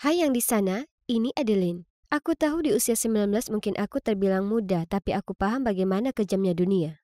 Hai yang di sana, ini Adeline. Aku tahu di usia 19 mungkin aku terbilang muda, tapi aku paham bagaimana kejamnya dunia.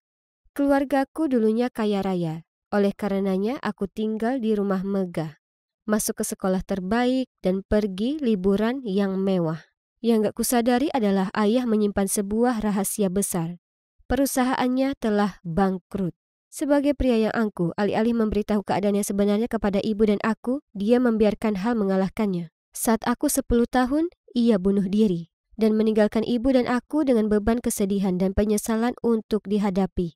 Keluargaku dulunya kaya raya. Oleh karenanya aku tinggal di rumah megah, masuk ke sekolah terbaik, dan pergi liburan yang mewah. Yang gak kusadari adalah ayah menyimpan sebuah rahasia besar. Perusahaannya telah bangkrut. Sebagai pria yang angkuh, alih-alih memberitahu keadaan yang sebenarnya kepada ibu dan aku, dia membiarkan hal mengalahkannya. Saat aku 10 tahun, ia bunuh diri dan meninggalkan ibu dan aku dengan beban kesedihan dan penyesalan untuk dihadapi,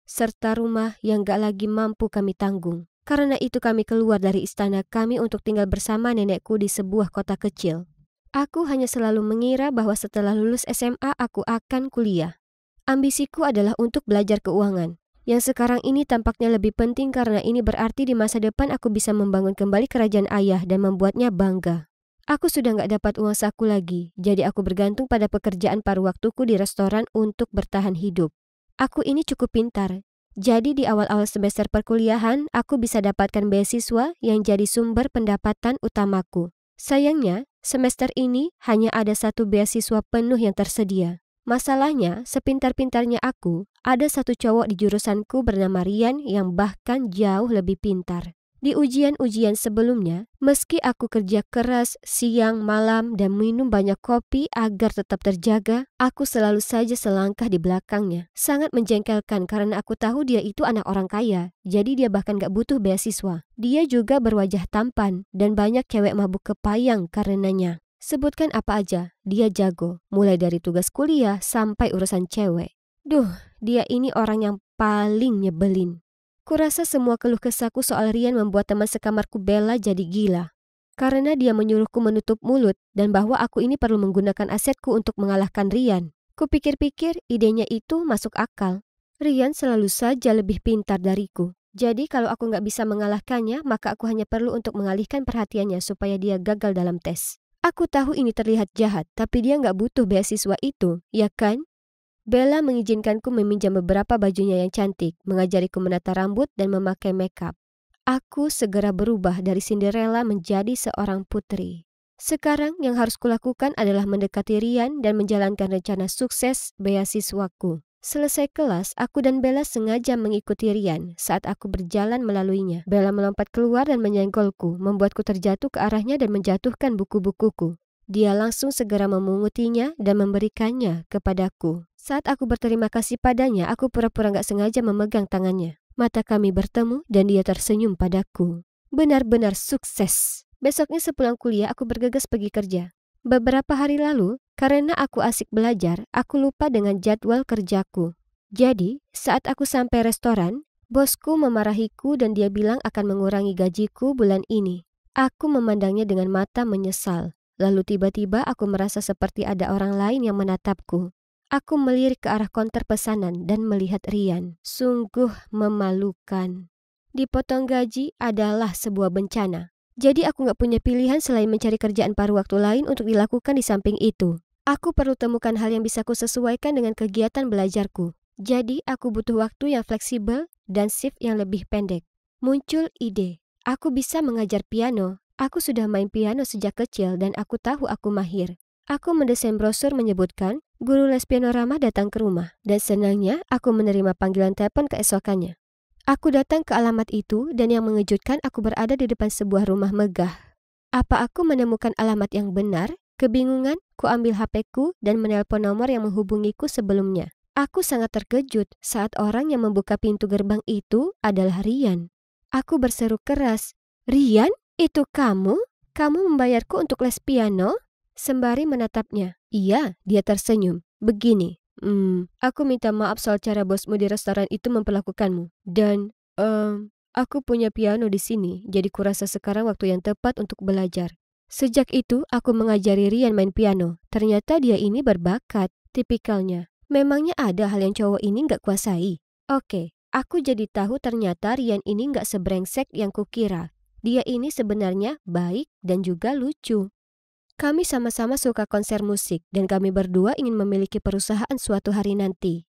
serta rumah yang gak lagi mampu kami tanggung. Karena itu kami keluar dari istana kami untuk tinggal bersama nenekku di sebuah kota kecil. Aku hanya selalu mengira bahwa setelah lulus SMA aku akan kuliah. Ambisiku adalah untuk belajar keuangan, yang sekarang ini tampaknya lebih penting karena ini berarti di masa depan aku bisa membangun kembali kerajaan ayah dan membuatnya bangga. Aku sudah gak dapat uang saku lagi, jadi aku bergantung pada pekerjaan paruh waktuku di restoran untuk bertahan hidup. Aku ini cukup pintar, jadi di awal-awal semester perkuliahan, aku bisa dapatkan beasiswa yang jadi sumber pendapatan utamaku. Sayangnya, semester ini hanya ada satu beasiswa penuh yang tersedia. Masalahnya, sepintar-pintarnya aku, ada satu cowok di jurusanku bernama Rian yang bahkan jauh lebih pintar. Di ujian-ujian sebelumnya, meski aku kerja keras siang malam dan minum banyak kopi agar tetap terjaga, aku selalu saja selangkah di belakangnya. Sangat menjengkelkan karena aku tahu dia itu anak orang kaya, jadi dia bahkan gak butuh beasiswa. Dia juga berwajah tampan dan banyak cewek mabuk kepayang karenanya. Sebutkan apa aja, dia jago, mulai dari tugas kuliah sampai urusan cewek. Duh, dia ini orang yang paling nyebelin. Kurasa semua keluh kesahku soal Rian membuat teman sekamarku Bella jadi gila. Karena dia menyuruhku menutup mulut dan bahwa aku ini perlu menggunakan asetku untuk mengalahkan Rian. Kupikir-pikir idenya itu masuk akal. Rian selalu saja lebih pintar dariku. Jadi kalau aku nggak bisa mengalahkannya, maka aku hanya perlu untuk mengalihkan perhatiannya supaya dia gagal dalam tes. Aku tahu ini terlihat jahat, tapi dia nggak butuh beasiswa itu, ya kan? Bella mengizinkanku meminjam beberapa bajunya yang cantik, mengajariku menata rambut dan memakai makeup. Aku segera berubah dari Cinderella menjadi seorang putri. Sekarang yang harus kulakukan adalah mendekati Rian dan menjalankan rencana sukses beasiswaku. Selesai kelas, aku dan Bella sengaja mengikuti Rian saat aku berjalan melaluinya. Bella melompat keluar dan menyenggolku, membuatku terjatuh ke arahnya dan menjatuhkan buku-bukuku. Dia langsung segera memungutinya dan memberikannya kepadaku. Saat aku berterima kasih padanya, aku pura-pura gak sengaja memegang tangannya. Mata kami bertemu dan dia tersenyum padaku. Benar-benar sukses. Besoknya sepulang kuliah aku bergegas pergi kerja. Beberapa hari lalu, karena aku asik belajar, aku lupa dengan jadwal kerjaku. Jadi, saat aku sampai restoran, bosku memarahiku dan dia bilang akan mengurangi gajiku bulan ini. Aku memandangnya dengan mata menyesal. Lalu tiba-tiba aku merasa seperti ada orang lain yang menatapku. Aku melirik ke arah konter pesanan dan melihat Rian. Sungguh memalukan. Dipotong gaji adalah sebuah bencana. Jadi aku gak punya pilihan selain mencari kerjaan paruh waktu lain untuk dilakukan di samping itu. Aku perlu temukan hal yang bisa kusesuaikan dengan kegiatan belajarku. Jadi aku butuh waktu yang fleksibel dan shift yang lebih pendek. Muncul ide. Aku bisa mengajar piano. Aku sudah main piano sejak kecil dan aku tahu aku mahir. Aku mendesain brosur menyebutkan guru les piano ramah datang ke rumah, dan senangnya aku menerima panggilan telepon keesokannya. Aku datang ke alamat itu dan yang mengejutkan aku berada di depan sebuah rumah megah. Apa aku menemukan alamat yang benar? Kebingungan, ku ambil HP-ku dan menelpon nomor yang menghubungiku sebelumnya. Aku sangat terkejut saat orang yang membuka pintu gerbang itu adalah Rian. Aku berseru keras, "Rian, itu kamu? Kamu membayarku untuk les piano?" Sembari menatapnya. Iya, dia tersenyum. Begini, aku minta maaf soal cara bosmu di restoran itu memperlakukanmu. Dan, aku punya piano di sini, jadi kurasa sekarang waktu yang tepat untuk belajar. Sejak itu, aku mengajari Rian main piano. Ternyata dia ini berbakat, tipikalnya. Memangnya ada hal yang cowok ini nggak kuasai? Oke, aku jadi tahu ternyata Rian ini nggak sebrengsek yang kukira. Dia ini sebenarnya baik dan juga lucu. Kami sama-sama suka konser musik dan kami berdua ingin memiliki perusahaan suatu hari nanti.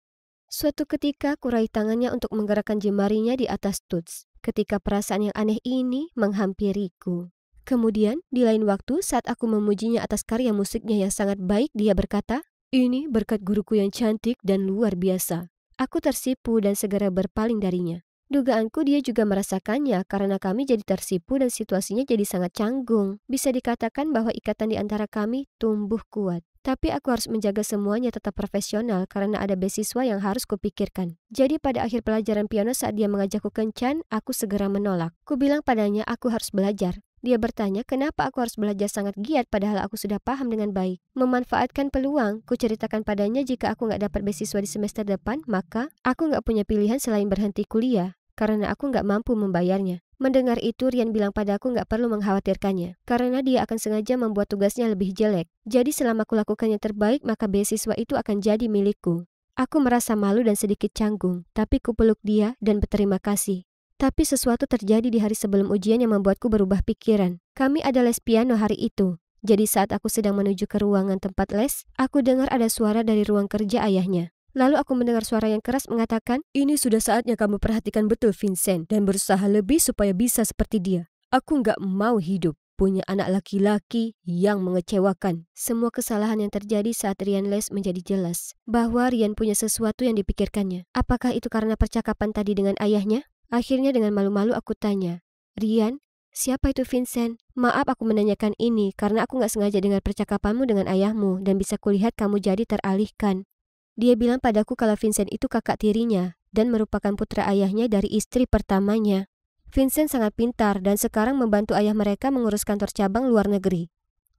Suatu ketika kurai tangannya untuk menggerakkan jemarinya di atas tuts ketika perasaan yang aneh ini menghampiriku. Kemudian, di lain waktu saat aku memujinya atas karya musiknya yang sangat baik, dia berkata, "Ini berkat guruku yang cantik dan luar biasa." Aku tersipu dan segera berpaling darinya. Dugaanku dia juga merasakannya karena kami jadi tersipu dan situasinya jadi sangat canggung. Bisa dikatakan bahwa ikatan di antara kami tumbuh kuat. Tapi aku harus menjaga semuanya tetap profesional karena ada beasiswa yang harus kupikirkan. Jadi pada akhir pelajaran piano saat dia mengajakku kencan, aku segera menolak. Ku bilang padanya aku harus belajar. Dia bertanya kenapa aku harus belajar sangat giat padahal aku sudah paham dengan baik. Memanfaatkan peluang, ku ceritakan padanya jika aku nggak dapat beasiswa di semester depan, maka aku nggak punya pilihan selain berhenti kuliah karena aku nggak mampu membayarnya. Mendengar itu, Rian bilang padaku nggak perlu mengkhawatirkannya, karena dia akan sengaja membuat tugasnya lebih jelek. Jadi selama aku lakukan yang terbaik, maka beasiswa itu akan jadi milikku. Aku merasa malu dan sedikit canggung, tapi kupeluk dia dan berterima kasih. Tapi sesuatu terjadi di hari sebelum ujian yang membuatku berubah pikiran. Kami ada les piano hari itu. Jadi saat aku sedang menuju ke ruangan tempat les, aku dengar ada suara dari ruang kerja ayahnya. Lalu aku mendengar suara yang keras mengatakan, "Ini sudah saatnya kamu perhatikan betul Vincent dan berusaha lebih supaya bisa seperti dia. Aku nggak mau hidup punya anak laki-laki yang mengecewakan." Semua kesalahan yang terjadi saat Rian les menjadi jelas. Bahwa Rian punya sesuatu yang dipikirkannya. Apakah itu karena percakapan tadi dengan ayahnya? Akhirnya dengan malu-malu aku tanya, "Rian, siapa itu Vincent? Maaf aku menanyakan ini karena aku nggak sengaja dengar percakapanmu dengan ayahmu dan bisa kulihat kamu jadi teralihkan." Dia bilang padaku kalau Vincent itu kakak tirinya dan merupakan putra ayahnya dari istri pertamanya. Vincent sangat pintar dan sekarang membantu ayah mereka mengurus kantor cabang luar negeri.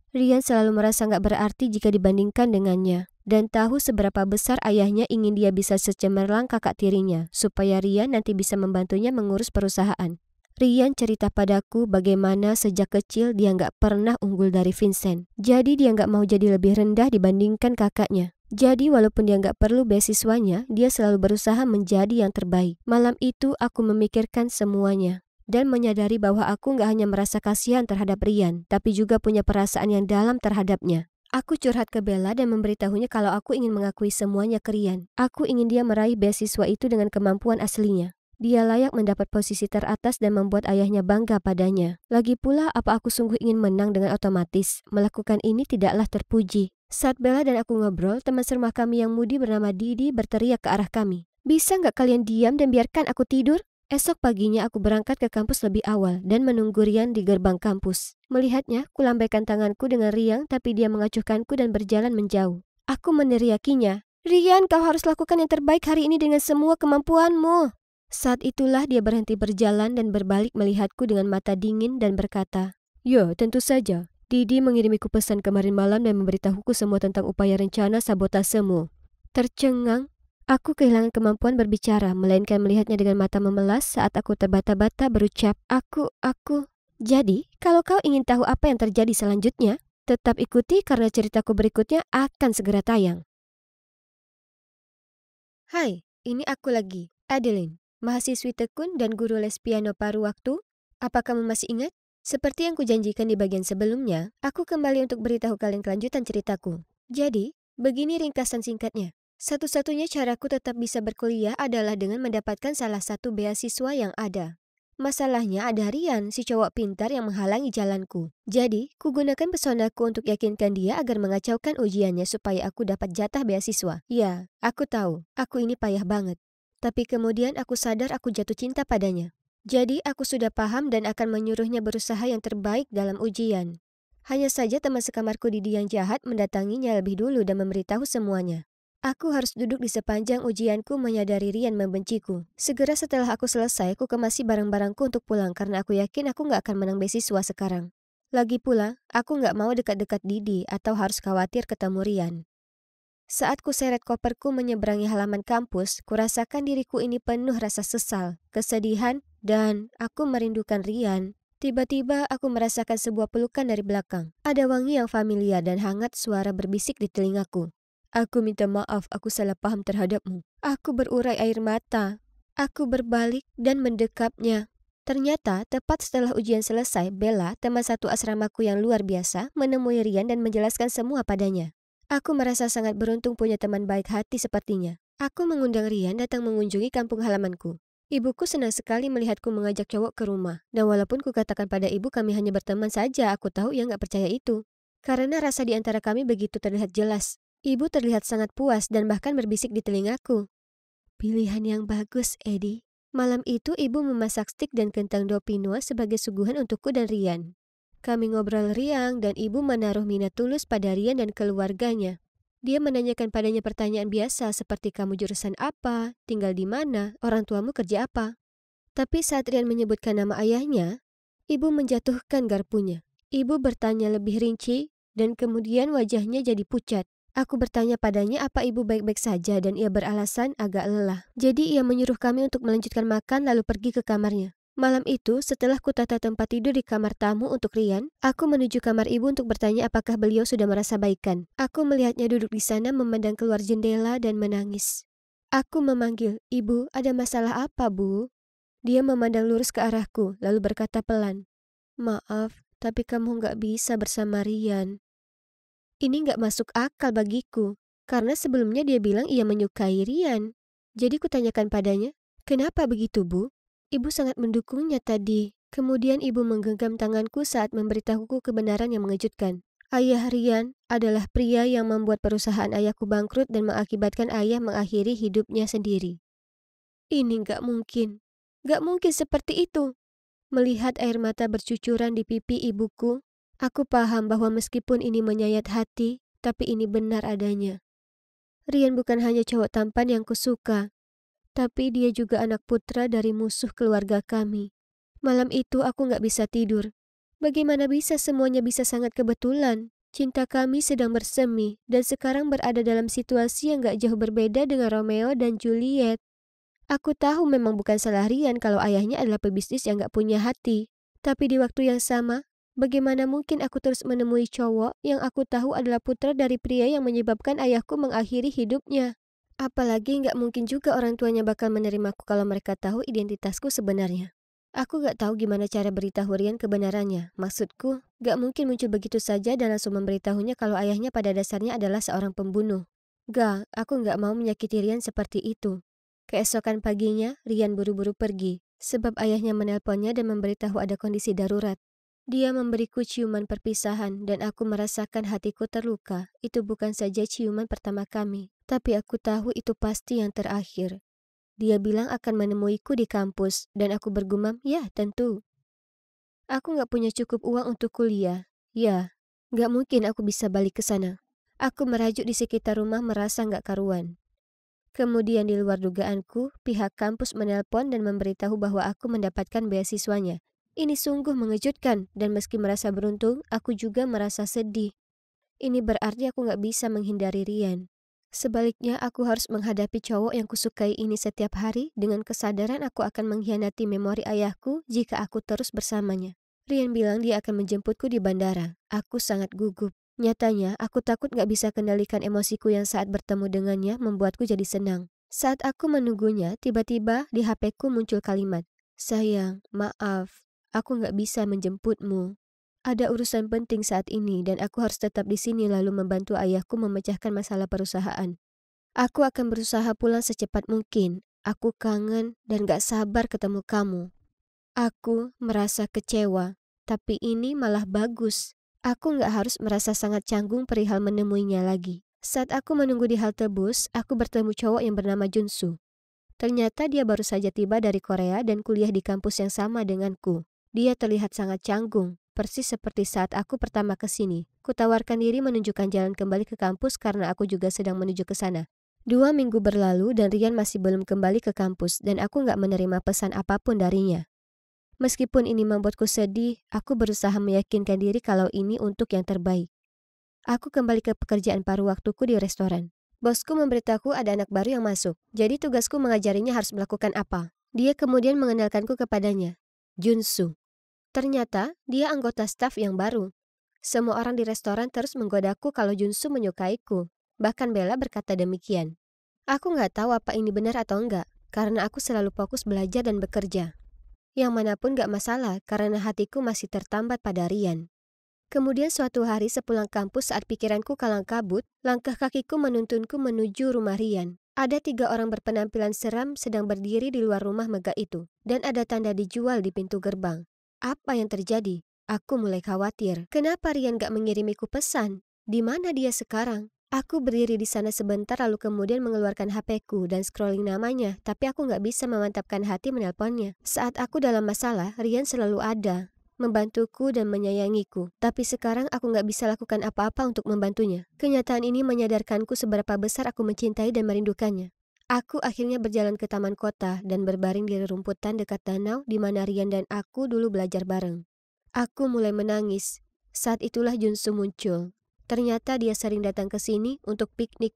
Rian selalu merasa nggak berarti jika dibandingkan dengannya dan tahu seberapa besar ayahnya ingin dia bisa secemerlang kakak tirinya supaya Rian nanti bisa membantunya mengurus perusahaan. Rian cerita padaku bagaimana sejak kecil dia nggak pernah unggul dari Vincent. Jadi dia nggak mau jadi lebih rendah dibandingkan kakaknya. Jadi walaupun dia nggak perlu beasiswanya, dia selalu berusaha menjadi yang terbaik. Malam itu aku memikirkan semuanya dan menyadari bahwa aku nggak hanya merasa kasihan terhadap Rian, tapi juga punya perasaan yang dalam terhadapnya. Aku curhat ke Bella dan memberitahunya kalau aku ingin mengakui semuanya ke Rian. Aku ingin dia meraih beasiswa itu dengan kemampuan aslinya. Dia layak mendapat posisi teratas dan membuat ayahnya bangga padanya. Lagi pula, apa aku sungguh ingin menang dengan otomatis? Melakukan ini tidaklah terpuji. Saat Bella dan aku ngobrol, teman serumah kami yang mudi bernama Didi berteriak ke arah kami. "Bisa nggak kalian diam dan biarkan aku tidur?" Esok paginya aku berangkat ke kampus lebih awal dan menunggu Rian di gerbang kampus. Melihatnya, kulambaikan tanganku dengan riang tapi dia mengacuhkanku dan berjalan menjauh. Aku meneriakinya, "Rian, kau harus lakukan yang terbaik hari ini dengan semua kemampuanmu." Saat itulah dia berhenti berjalan dan berbalik melihatku dengan mata dingin dan berkata, "Ya, tentu saja. Didi mengirimiku pesan kemarin malam dan memberitahuku semua tentang upaya rencana sabotasemu." Tercengang, aku kehilangan kemampuan berbicara, melainkan melihatnya dengan mata memelas saat aku terbata-bata berucap, Aku. Jadi, kalau kau ingin tahu apa yang terjadi selanjutnya, tetap ikuti karena ceritaku berikutnya akan segera tayang." Hai, ini aku lagi, Adeline, mahasiswi tekun dan guru les piano paruh waktu. Apa kamu masih ingat? Seperti yang kujanjikan di bagian sebelumnya, aku kembali untuk beritahu kalian kelanjutan ceritaku. Jadi, begini ringkasan singkatnya. Satu-satunya caraku tetap bisa berkuliah adalah dengan mendapatkan salah satu beasiswa yang ada. Masalahnya ada Rian, si cowok pintar yang menghalangi jalanku. Jadi, kugunakan pesonaku untuk yakinkan dia agar mengacaukan ujiannya supaya aku dapat jatah beasiswa. Ya, aku tahu, aku ini payah banget. Tapi kemudian aku sadar aku jatuh cinta padanya. Jadi aku sudah paham dan akan menyuruhnya berusaha yang terbaik dalam ujian. Hanya saja teman sekamarku Didi yang jahat mendatanginya lebih dulu dan memberitahu semuanya. Aku harus duduk di sepanjang ujianku menyadari Rian membenciku. Segera setelah aku selesai, aku kemasi barang-barangku untuk pulang karena aku yakin aku nggak akan menang beasiswa sekarang. Lagi pula, aku nggak mau dekat-dekat Didi atau harus khawatir ketemu Rian. Saat kuseret koperku menyeberangi halaman kampus, kurasakan diriku ini penuh rasa sesal, kesedihan, dan aku merindukan Rian. Tiba-tiba aku merasakan sebuah pelukan dari belakang. Ada wangi yang familiar dan hangat, suara berbisik di telingaku. "Aku minta maaf, aku salah paham terhadapmu." Aku berurai air mata. Aku berbalik dan mendekapnya. Ternyata, tepat setelah ujian selesai, Bella, teman satu asramaku yang luar biasa, menemui Rian dan menjelaskan semua padanya. Aku merasa sangat beruntung punya teman baik hati sepertinya. Aku mengundang Rian datang mengunjungi kampung halamanku. Ibuku senang sekali melihatku mengajak cowok ke rumah. Dan walaupun kukatakan pada ibu kami hanya berteman saja, aku tahu ia nggak percaya itu. Karena rasa di antara kami begitu terlihat jelas. Ibu terlihat sangat puas dan bahkan berbisik di telingaku. Pilihan yang bagus, Eddie. Malam itu ibu memasak stik dan kentang Dauphinois sebagai suguhan untukku dan Rian. Kami ngobrol riang dan ibu menaruh minat tulus pada Rian dan keluarganya. Dia menanyakan padanya pertanyaan biasa seperti kamu jurusan apa, tinggal di mana, orang tuamu kerja apa. Tapi saat Rian menyebutkan nama ayahnya, ibu menjatuhkan garpunya. Ibu bertanya lebih rinci dan kemudian wajahnya jadi pucat. Aku bertanya padanya apa ibu baik-baik saja dan ia beralasan agak lelah. Jadi ia menyuruh kami untuk melanjutkan makan lalu pergi ke kamarnya. Malam itu, setelah kutata tempat tidur di kamar tamu untuk Rian, aku menuju kamar ibu untuk bertanya apakah beliau sudah merasa baikan. Aku melihatnya duduk di sana memandang keluar jendela dan menangis. Aku memanggil, "Ibu, ada masalah apa, Bu?" Dia memandang lurus ke arahku, lalu berkata pelan, "Maaf, tapi kamu nggak bisa bersama Rian." Ini nggak masuk akal bagiku, karena sebelumnya dia bilang ia menyukai Rian. Jadi kutanyakan padanya, "Kenapa begitu, Bu?" Ibu sangat mendukungnya tadi. Kemudian ibu menggenggam tanganku saat memberitahuku kebenaran yang mengejutkan. Ayah Rian adalah pria yang membuat perusahaan ayahku bangkrut dan mengakibatkan ayah mengakhiri hidupnya sendiri. Ini nggak mungkin. Nggak mungkin seperti itu. Melihat air mata bercucuran di pipi ibuku, aku paham bahwa meskipun ini menyayat hati, tapi ini benar adanya. Rian bukan hanya cowok tampan yang kusuka, tapi dia juga anak putra dari musuh keluarga kami. Malam itu aku nggak bisa tidur. Bagaimana bisa semuanya bisa sangat kebetulan? Cinta kami sedang bersemi dan sekarang berada dalam situasi yang nggak jauh berbeda dengan Romeo dan Juliet. Aku tahu memang bukan salah Rian kalau ayahnya adalah pebisnis yang nggak punya hati. Tapi di waktu yang sama, bagaimana mungkin aku terus menemui cowok yang aku tahu adalah putra dari pria yang menyebabkan ayahku mengakhiri hidupnya? Apalagi nggak mungkin juga orang tuanya bakal menerimaku kalau mereka tahu identitasku sebenarnya. Aku nggak tahu gimana cara beritahu Rian kebenarannya. Maksudku, nggak mungkin muncul begitu saja dan langsung memberitahunya kalau ayahnya pada dasarnya adalah seorang pembunuh. Aku nggak mau menyakiti Rian seperti itu. Keesokan paginya, Rian buru-buru pergi, sebab ayahnya menelponnya dan memberitahu ada kondisi darurat. Dia memberiku ciuman perpisahan dan aku merasakan hatiku terluka. Itu bukan saja ciuman pertama kami, tapi aku tahu itu pasti yang terakhir. Dia bilang akan menemuiku di kampus dan aku bergumam, ya tentu. Aku gak punya cukup uang untuk kuliah. Ya, gak mungkin aku bisa balik ke sana. Aku merajuk di sekitar rumah merasa gak karuan. Kemudian di luar dugaanku, pihak kampus menelpon dan memberitahu bahwa aku mendapatkan beasiswanya. Ini sungguh mengejutkan dan meski merasa beruntung, aku juga merasa sedih. Ini berarti aku gak bisa menghindari Rian. Sebaliknya aku harus menghadapi cowok yang kusukai ini setiap hari dengan kesadaran aku akan mengkhianati memori ayahku jika aku terus bersamanya. Rian bilang dia akan menjemputku di bandara. Aku sangat gugup. Nyatanya, aku takut gak bisa kendalikan emosiku yang saat bertemu dengannya membuatku jadi senang. Saat aku menunggunya, tiba-tiba di HP-ku muncul kalimat, "Sayang, maaf, aku gak bisa menjemputmu. Ada urusan penting saat ini dan aku harus tetap di sini lalu membantu ayahku memecahkan masalah perusahaan. Aku akan berusaha pulang secepat mungkin. Aku kangen dan gak sabar ketemu kamu." Aku merasa kecewa, tapi ini malah bagus. Aku gak harus merasa sangat canggung perihal menemuinya lagi. Saat aku menunggu di halte bus, aku bertemu cowok yang bernama Junsu. Ternyata dia baru saja tiba dari Korea dan kuliah di kampus yang sama denganku. Dia terlihat sangat canggung, persis seperti saat aku pertama ke sini. Kutawarkan diri menunjukkan jalan kembali ke kampus karena aku juga sedang menuju ke sana. 2 minggu berlalu dan Rian masih belum kembali ke kampus dan aku gak menerima pesan apapun darinya. Meskipun ini membuatku sedih, aku berusaha meyakinkan diri kalau ini untuk yang terbaik. Aku kembali ke pekerjaan paruh waktuku di restoran. Bosku memberitahu ada anak baru yang masuk, jadi tugasku mengajarinya harus melakukan apa. Dia kemudian mengenalkanku kepadanya, Junsu. Ternyata dia anggota staf yang baru. Semua orang di restoran terus menggodaku kalau Junsu menyukaiku. Bahkan Bella berkata demikian. Aku nggak tahu apa ini benar atau enggak, karena aku selalu fokus belajar dan bekerja. Yang manapun gak masalah karena hatiku masih tertambat pada Rian. Kemudian suatu hari sepulang kampus saat pikiranku kalang kabut, langkah kakiku menuntunku menuju rumah Rian. Ada 3 orang berpenampilan seram sedang berdiri di luar rumah megah itu, dan ada tanda dijual di pintu gerbang. Apa yang terjadi? Aku mulai khawatir. Kenapa Rian gak mengirimiku pesan? Di mana dia sekarang? Aku berdiri di sana sebentar lalu kemudian mengeluarkan HP-ku dan scrolling namanya, tapi aku gak bisa memantapkan hati menelponnya. Saat aku dalam masalah, Rian selalu ada, membantuku dan menyayangiku. Tapi sekarang aku gak bisa lakukan apa-apa untuk membantunya. Kenyataan ini menyadarkanku seberapa besar aku mencintai dan merindukannya. Aku akhirnya berjalan ke taman kota dan berbaring di rerumputan dekat danau di mana Rian dan aku dulu belajar bareng. Aku mulai menangis. Saat itulah Junsu muncul. Ternyata dia sering datang ke sini untuk piknik.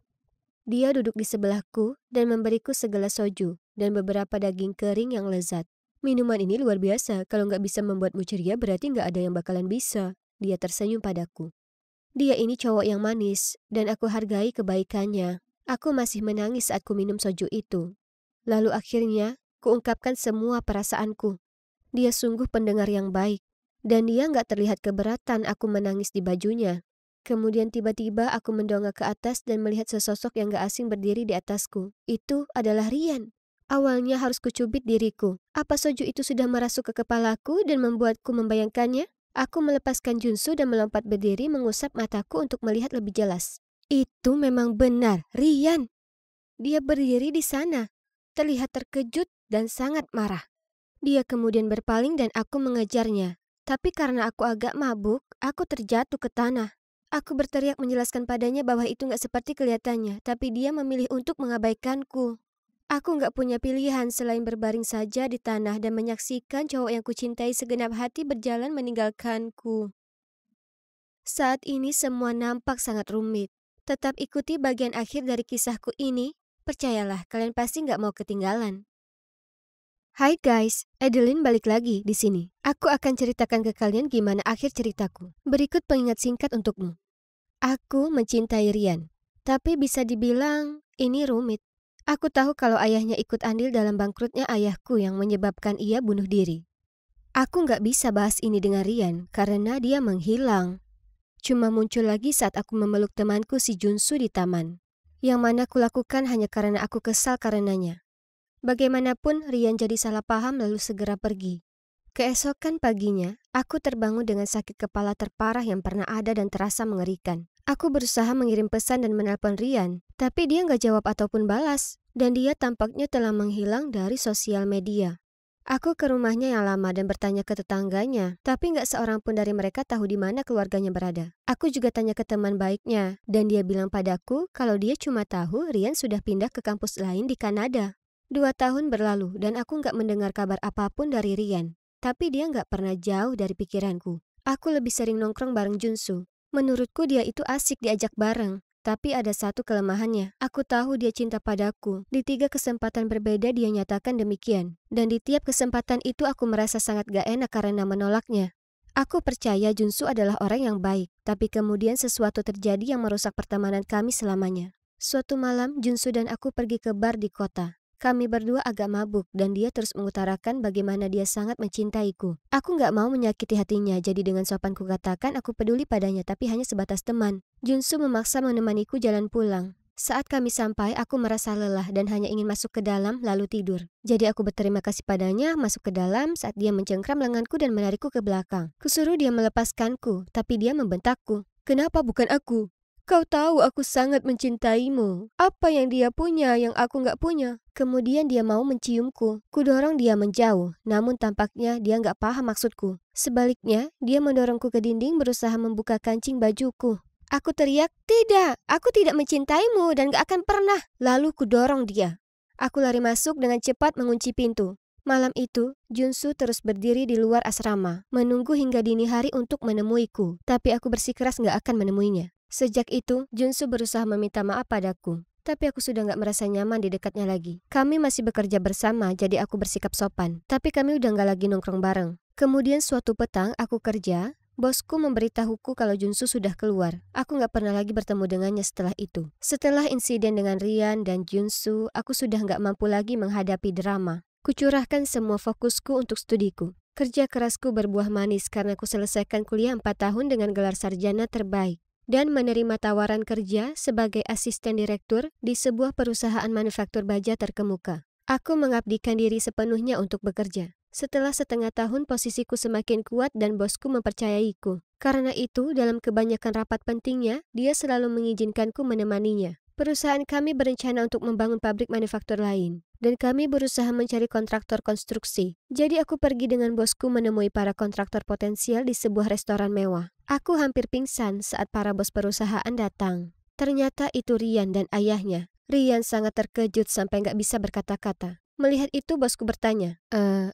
Dia duduk di sebelahku dan memberiku segelas soju dan beberapa daging kering yang lezat. Minuman ini luar biasa, kalau nggak bisa membuatmu ceria berarti nggak ada yang bakalan bisa. Dia tersenyum padaku. Dia ini cowok yang manis dan aku hargai kebaikannya. Aku masih menangis saat ku minum soju itu. Lalu akhirnya, kuungkapkan semua perasaanku. Dia sungguh pendengar yang baik. Dan dia nggak terlihat keberatan aku menangis di bajunya. Kemudian tiba-tiba aku mendongak ke atas dan melihat sesosok yang gak asing berdiri di atasku. Itu adalah Rian. Awalnya harus kucubit diriku. Apa soju itu sudah merasuk ke kepalaku dan membuatku membayangkannya? Aku melepaskan Junsu dan melompat berdiri mengusap mataku untuk melihat lebih jelas. Itu memang benar, Rian. Dia berdiri di sana, terlihat terkejut dan sangat marah. Dia kemudian berpaling dan aku mengejarnya. Tapi karena aku agak mabuk, aku terjatuh ke tanah. Aku berteriak menjelaskan padanya bahwa itu gak seperti kelihatannya, tapi dia memilih untuk mengabaikanku. Aku gak punya pilihan selain berbaring saja di tanah dan menyaksikan cowok yang kucintai segenap hati berjalan meninggalkanku. Saat ini semua nampak sangat rumit. Tetap ikuti bagian akhir dari kisahku ini. Percayalah, kalian pasti gak mau ketinggalan. Hai guys, Adeline balik lagi di sini. Aku akan ceritakan ke kalian gimana akhir ceritaku. Berikut pengingat singkat untukmu. Aku mencintai Rian, tapi bisa dibilang ini rumit. Aku tahu kalau ayahnya ikut andil dalam bangkrutnya ayahku yang menyebabkan ia bunuh diri. Aku nggak bisa bahas ini dengan Rian karena dia menghilang. Cuma muncul lagi saat aku memeluk temanku si Junsu di taman. Yang mana kulakukan hanya karena aku kesal karenanya. Bagaimanapun Rian jadi salah paham lalu segera pergi. Keesokan paginya, aku terbangun dengan sakit kepala terparah yang pernah ada dan terasa mengerikan. Aku berusaha mengirim pesan dan menelpon Rian, tapi dia nggak jawab ataupun balas. Dan dia tampaknya telah menghilang dari sosial media. Aku ke rumahnya yang lama dan bertanya ke tetangganya, tapi nggak seorang pun dari mereka tahu di mana keluarganya berada. Aku juga tanya ke teman baiknya, dan dia bilang padaku kalau dia cuma tahu Rian sudah pindah ke kampus lain di Kanada. 2 tahun berlalu dan aku nggak mendengar kabar apapun dari Rian. Tapi dia nggak pernah jauh dari pikiranku. Aku lebih sering nongkrong bareng Junsu. Menurutku dia itu asik diajak bareng. Tapi ada satu kelemahannya. Aku tahu dia cinta padaku. Di 3 kesempatan berbeda dia nyatakan demikian. Dan di tiap kesempatan itu aku merasa sangat gak enak karena menolaknya. Aku percaya Junsu adalah orang yang baik. Tapi kemudian sesuatu terjadi yang merusak pertemanan kami selamanya. Suatu malam Junsu dan aku pergi ke bar di kota. Kami berdua agak mabuk dan dia terus mengutarakan bagaimana dia sangat mencintaiku. Aku gak mau menyakiti hatinya, jadi dengan sopan ku katakan aku peduli padanya tapi hanya sebatas teman. Junsu memaksa menemaniku jalan pulang. Saat kami sampai, aku merasa lelah dan hanya ingin masuk ke dalam lalu tidur. Jadi aku berterima kasih padanya, masuk ke dalam saat dia mencengkram lenganku dan menarikku ke belakang. Kusuruh dia melepaskanku, tapi dia membentakku. Kenapa bukan aku? Kau tahu aku sangat mencintaimu. Apa yang dia punya yang aku nggak punya? Kemudian dia mau menciumku. Kudorong dia menjauh, namun tampaknya dia nggak paham maksudku. Sebaliknya, dia mendorongku ke dinding berusaha membuka kancing bajuku. Aku teriak, tidak, aku tidak mencintaimu dan gak akan pernah. Lalu kudorong dia. Aku lari masuk dengan cepat mengunci pintu. Malam itu, Junsu terus berdiri di luar asrama, menunggu hingga dini hari untuk menemuiku. Tapi aku bersikeras gak akan menemuinya. Sejak itu, Junsu berusaha meminta maaf padaku. Tapi aku sudah gak merasa nyaman di dekatnya lagi. Kami masih bekerja bersama, jadi aku bersikap sopan. Tapi kami udah gak lagi nongkrong bareng. Kemudian suatu petang, aku kerja. Bosku memberitahuku kalau Junsu sudah keluar. Aku gak pernah lagi bertemu dengannya setelah itu. Setelah insiden dengan Rian dan Junsu, aku sudah gak mampu lagi menghadapi drama. Kucurahkan semua fokusku untuk studiku. Kerja kerasku berbuah manis karena ku selesaikan kuliah 4 tahun dengan gelar sarjana terbaik. dan menerima tawaran kerja sebagai asisten direktur di sebuah perusahaan manufaktur baja terkemuka. Aku mengabdikan diri sepenuhnya untuk bekerja. Setelah setengah tahun posisiku semakin kuat dan bosku mempercayaiku. Karena itu, dalam kebanyakan rapat pentingnya, dia selalu mengizinkanku menemaninya. Perusahaan kami berencana untuk membangun pabrik manufaktur lain, dan kami berusaha mencari kontraktor konstruksi. Jadi aku pergi dengan bosku menemui para kontraktor potensial di sebuah restoran mewah. Aku hampir pingsan saat para bos perusahaan datang. Ternyata itu Rian dan ayahnya. Rian sangat terkejut sampai nggak bisa berkata-kata. Melihat itu bosku bertanya,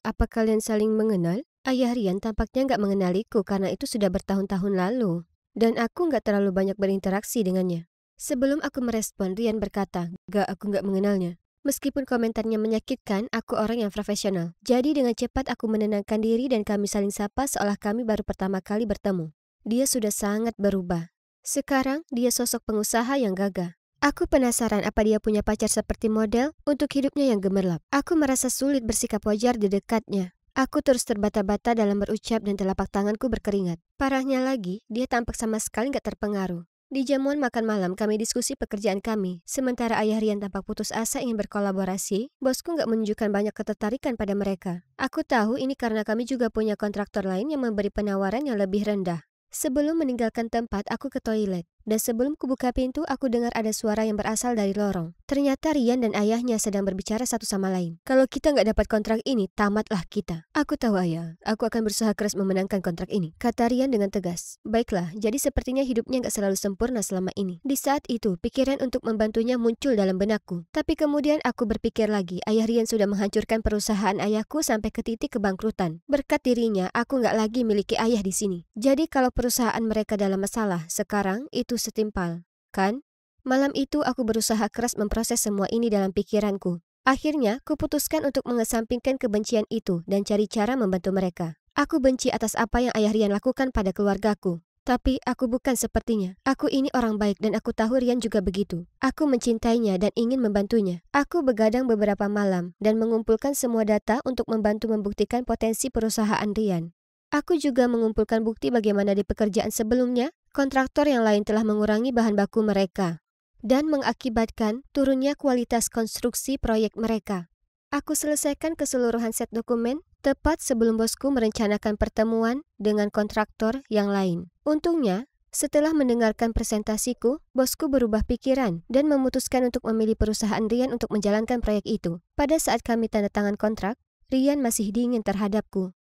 apa kalian saling mengenal? Ayah Rian tampaknya nggak mengenaliku karena itu sudah bertahun-tahun lalu. Dan aku nggak terlalu banyak berinteraksi dengannya. Sebelum aku merespon, Rian berkata, aku nggak mengenalnya. Meskipun komentarnya menyakitkan, aku orang yang profesional. Jadi dengan cepat aku menenangkan diri dan kami saling sapa seolah kami baru pertama kali bertemu. Dia sudah sangat berubah. Sekarang, dia sosok pengusaha yang gagah. Aku penasaran apa dia punya pacar seperti model untuk hidupnya yang gemerlap. Aku merasa sulit bersikap wajar di dekatnya. Aku terus terbata-bata dalam berucap dan telapak tanganku berkeringat. Parahnya lagi, dia tampak sama sekali nggak terpengaruh. Di jamuan makan malam, kami diskusi pekerjaan kami. Sementara ayah Rian tampak putus asa ingin berkolaborasi, bosku nggak menunjukkan banyak ketertarikan pada mereka. Aku tahu ini karena kami juga punya kontraktor lain yang memberi penawaran yang lebih rendah. Sebelum meninggalkan tempat, aku ke toilet. Dan sebelum kubuka pintu, aku dengar ada suara yang berasal dari lorong. Ternyata Rian dan ayahnya sedang berbicara satu sama lain. Kalau kita nggak dapat kontrak ini, tamatlah kita. Aku tahu ayah, aku akan berusaha keras memenangkan kontrak ini, kata Rian dengan tegas. Baiklah, jadi sepertinya hidupnya nggak selalu sempurna selama ini. Di saat itu, pikiran untuk membantunya muncul dalam benakku. Tapi kemudian aku berpikir lagi, ayah Rian sudah menghancurkan perusahaan ayahku sampai ke titik kebangkrutan. Berkat dirinya, aku nggak lagi miliki ayah di sini. Jadi kalau perusahaan mereka dalam masalah, sekarang itu setimpal, kan? Malam itu aku berusaha keras memproses semua ini dalam pikiranku. Akhirnya, kuputuskan untuk mengesampingkan kebencian itu dan cari cara membantu mereka. Aku benci atas apa yang ayah Rian lakukan pada keluargaku. Tapi aku bukan sepertinya. Aku ini orang baik dan aku tahu Rian juga begitu. Aku mencintainya dan ingin membantunya. Aku begadang beberapa malam dan mengumpulkan semua data untuk membantu membuktikan potensi perusahaan Rian. Aku juga mengumpulkan bukti bagaimana di pekerjaan sebelumnya, kontraktor yang lain telah mengurangi bahan baku mereka dan mengakibatkan turunnya kualitas konstruksi proyek mereka. Aku selesaikan keseluruhan set dokumen tepat sebelum bosku merencanakan pertemuan dengan kontraktor yang lain. Untungnya, setelah mendengarkan presentasiku, bosku berubah pikiran dan memutuskan untuk memilih perusahaan Rian untuk menjalankan proyek itu. Pada saat kami tanda tangan kontrak, Rian masih dingin terhadapku.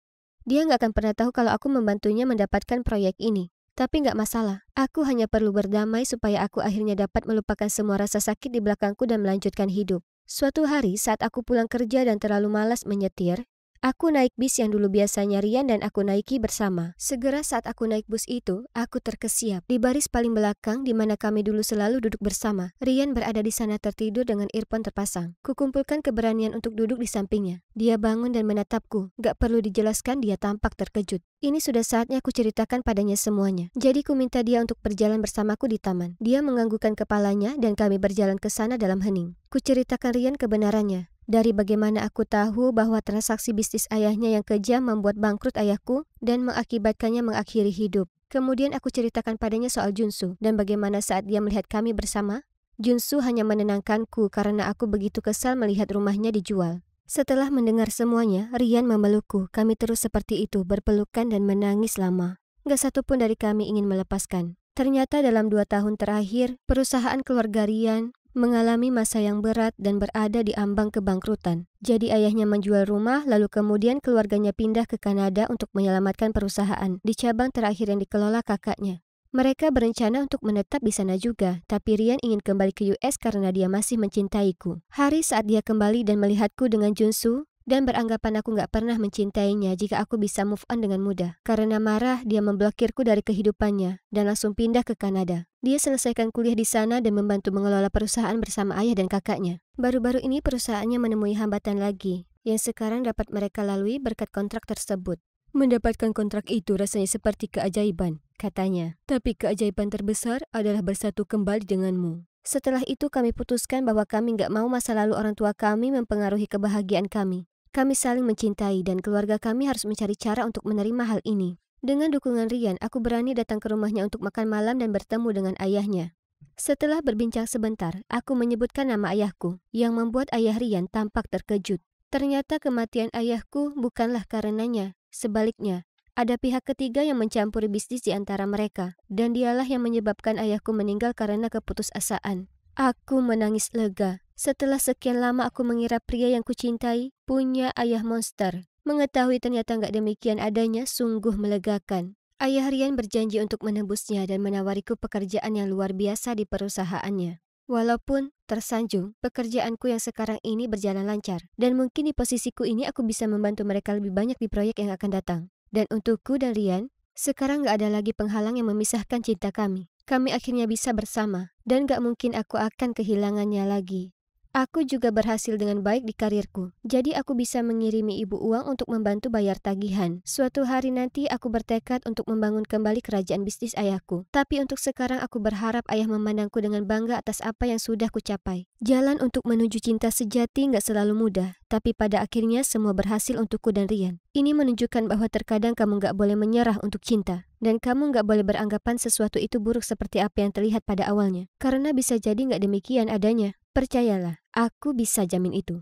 Dia nggak akan pernah tahu kalau aku membantunya mendapatkan proyek ini. Tapi nggak masalah, aku hanya perlu berdamai supaya aku akhirnya dapat melupakan semua rasa sakit di belakangku dan melanjutkan hidup. Suatu hari saat aku pulang kerja dan terlalu malas menyetir, aku naik bis yang dulu biasanya Rian dan aku naiki bersama. Segera saat aku naik bus itu, aku terkesiap. Di baris paling belakang di mana kami dulu selalu duduk bersama, Rian berada di sana tertidur dengan earphone terpasang. Kukumpulkan keberanian untuk duduk di sampingnya. Dia bangun dan menatapku. Gak perlu dijelaskan, dia tampak terkejut. Ini sudah saatnya aku ceritakan padanya semuanya. Jadi ku minta dia untuk berjalan bersamaku di taman. Dia menganggukkan kepalanya dan kami berjalan ke sana dalam hening. Ku ceritakan Rian kebenarannya. Dari bagaimana aku tahu bahwa transaksi bisnis ayahnya yang kejam membuat bangkrut ayahku dan mengakibatkannya mengakhiri hidup. Kemudian aku ceritakan padanya soal Junsu dan bagaimana saat dia melihat kami bersama, Junsu hanya menenangkanku karena aku begitu kesal melihat rumahnya dijual. Setelah mendengar semuanya, Rian memelukku. Kami terus seperti itu, berpelukan dan menangis lama. Gak satu pun dari kami ingin melepaskan. Ternyata dalam 2 tahun terakhir, perusahaan keluarga Rian mengalami masa yang berat dan berada di ambang kebangkrutan. Jadi ayahnya menjual rumah, lalu kemudian keluarganya pindah ke Kanada untuk menyelamatkan perusahaan di cabang terakhir yang dikelola kakaknya. Mereka berencana untuk menetap di sana juga, tapi Rian ingin kembali ke US karena dia masih mencintaiku. Hari saat dia kembali dan melihatku dengan Junsu, dan beranggapan aku gak pernah mencintainya jika aku bisa move on dengan mudah. Karena marah, dia memblokirku dari kehidupannya dan langsung pindah ke Kanada. Dia selesaikan kuliah di sana dan membantu mengelola perusahaan bersama ayah dan kakaknya. Baru-baru ini perusahaannya menemui hambatan lagi, yang sekarang dapat mereka lalui berkat kontrak tersebut. Mendapatkan kontrak itu rasanya seperti keajaiban, katanya. Tapi keajaiban terbesar adalah bersatu kembali denganmu. Setelah itu kami putuskan bahwa kami gak mau masa lalu orang tua kami mempengaruhi kebahagiaan kami. Kami saling mencintai dan keluarga kami harus mencari cara untuk menerima hal ini. Dengan dukungan Rian, aku berani datang ke rumahnya untuk makan malam dan bertemu dengan ayahnya. Setelah berbincang sebentar, aku menyebutkan nama ayahku, yang membuat ayah Rian tampak terkejut. Ternyata kematian ayahku bukanlah karenanya. Sebaliknya, ada pihak ketiga yang mencampuri bisnis di antara mereka, dan dialah yang menyebabkan ayahku meninggal karena keputusasaan. Aku menangis lega. Setelah sekian lama aku mengira pria yang kucintai punya ayah monster. Mengetahui ternyata nggak demikian adanya sungguh melegakan. Ayah Rian berjanji untuk menebusnya dan menawariku pekerjaan yang luar biasa di perusahaannya. Walaupun tersanjung, pekerjaanku yang sekarang ini berjalan lancar. Dan mungkin di posisiku ini aku bisa membantu mereka lebih banyak di proyek yang akan datang. Dan untukku dan Rian, sekarang nggak ada lagi penghalang yang memisahkan cinta kami. Kami akhirnya bisa bersama, dan nggak mungkin aku akan kehilangannya lagi. Aku juga berhasil dengan baik di karirku, jadi aku bisa mengirimi ibu uang untuk membantu bayar tagihan. Suatu hari nanti aku bertekad untuk membangun kembali kerajaan bisnis ayahku. Tapi untuk sekarang aku berharap ayah memandangku dengan bangga atas apa yang sudah kucapai. Jalan untuk menuju cinta sejati nggak selalu mudah, tapi pada akhirnya semua berhasil untukku dan Rian. Ini menunjukkan bahwa terkadang kamu nggak boleh menyerah untuk cinta. Dan kamu nggak boleh beranggapan sesuatu itu buruk seperti apa yang terlihat pada awalnya. Karena bisa jadi nggak demikian adanya. Percayalah, aku bisa jamin itu.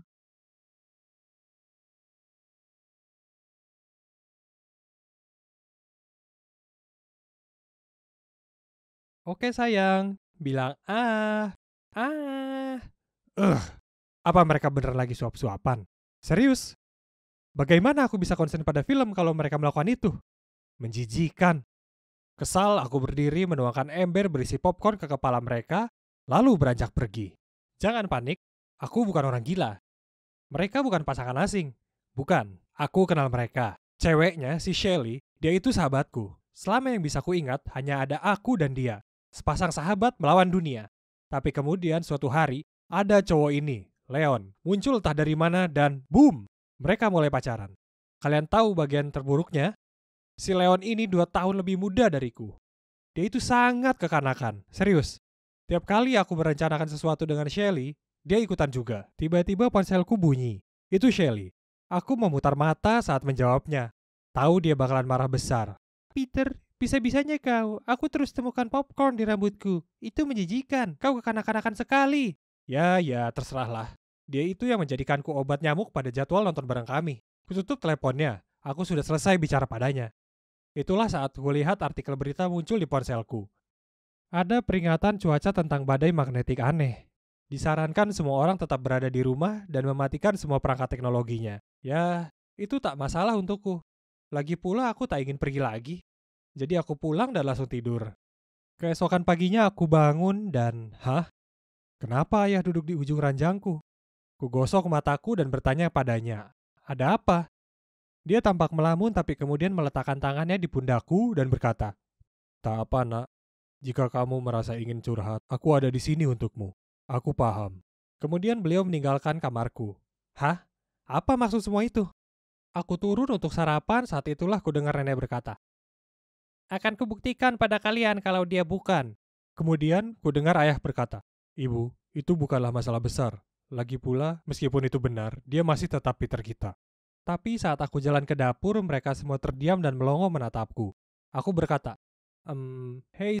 Oke sayang, bilang ah. Ah. Eh, apa mereka bener lagi suap-suapan? Serius? Bagaimana aku bisa konsen pada film kalau mereka melakukan itu? Menjijikan. Kesal, aku berdiri menuangkan ember berisi popcorn ke kepala mereka, lalu beranjak pergi. Jangan panik, aku bukan orang gila. Mereka bukan pasangan asing. Bukan, aku kenal mereka. Ceweknya, si Shelly, dia itu sahabatku. Selama yang bisa ku ingat, hanya ada aku dan dia. Sepasang sahabat melawan dunia. Tapi kemudian suatu hari, ada cowok ini, Leon, muncul entah dari mana dan boom! Mereka mulai pacaran. Kalian tahu bagian terburuknya? Si Leon ini 2 tahun lebih muda dariku. Dia itu sangat kekanakan, serius. Tiap kali aku merencanakan sesuatu dengan Shelly, dia ikutan juga. Tiba-tiba ponselku bunyi. Itu Shelly. Aku memutar mata saat menjawabnya. Tahu dia bakalan marah besar. Peter, bisa-bisanya kau. Aku terus temukan popcorn di rambutku. Itu menjijikan. Kau kekanak-kanakan sekali. Ya, terserahlah. Dia itu yang menjadikanku obat nyamuk pada jadwal nonton bareng kami. Kututup teleponnya. Aku sudah selesai bicara padanya. Itulah saat kulihat artikel berita muncul di ponselku. Ada peringatan cuaca tentang badai magnetik aneh. Disarankan semua orang tetap berada di rumah dan mematikan semua perangkat teknologinya. Ya, itu tak masalah untukku. Lagi pula aku tak ingin pergi lagi. Jadi aku pulang dan langsung tidur. Keesokan paginya aku bangun dan, kenapa ayah duduk di ujung ranjangku? Ku gosok mataku dan bertanya padanya, ada apa? Dia tampak melamun tapi kemudian meletakkan tangannya di pundakku dan berkata, tak apa nak, jika kamu merasa ingin curhat, aku ada di sini untukmu. Aku paham. Kemudian beliau meninggalkan kamarku. Hah? Apa maksud semua itu? Aku turun untuk sarapan, saat itulah kudengar nenek berkata, akan kubuktikan pada kalian kalau dia bukan. Kemudian kudengar ayah berkata, ibu, itu bukanlah masalah besar. Lagi pula, meskipun itu benar, dia masih tetap Peter kita. Tapi saat aku jalan ke dapur, mereka semua terdiam dan melongo menatapku. Aku berkata, hey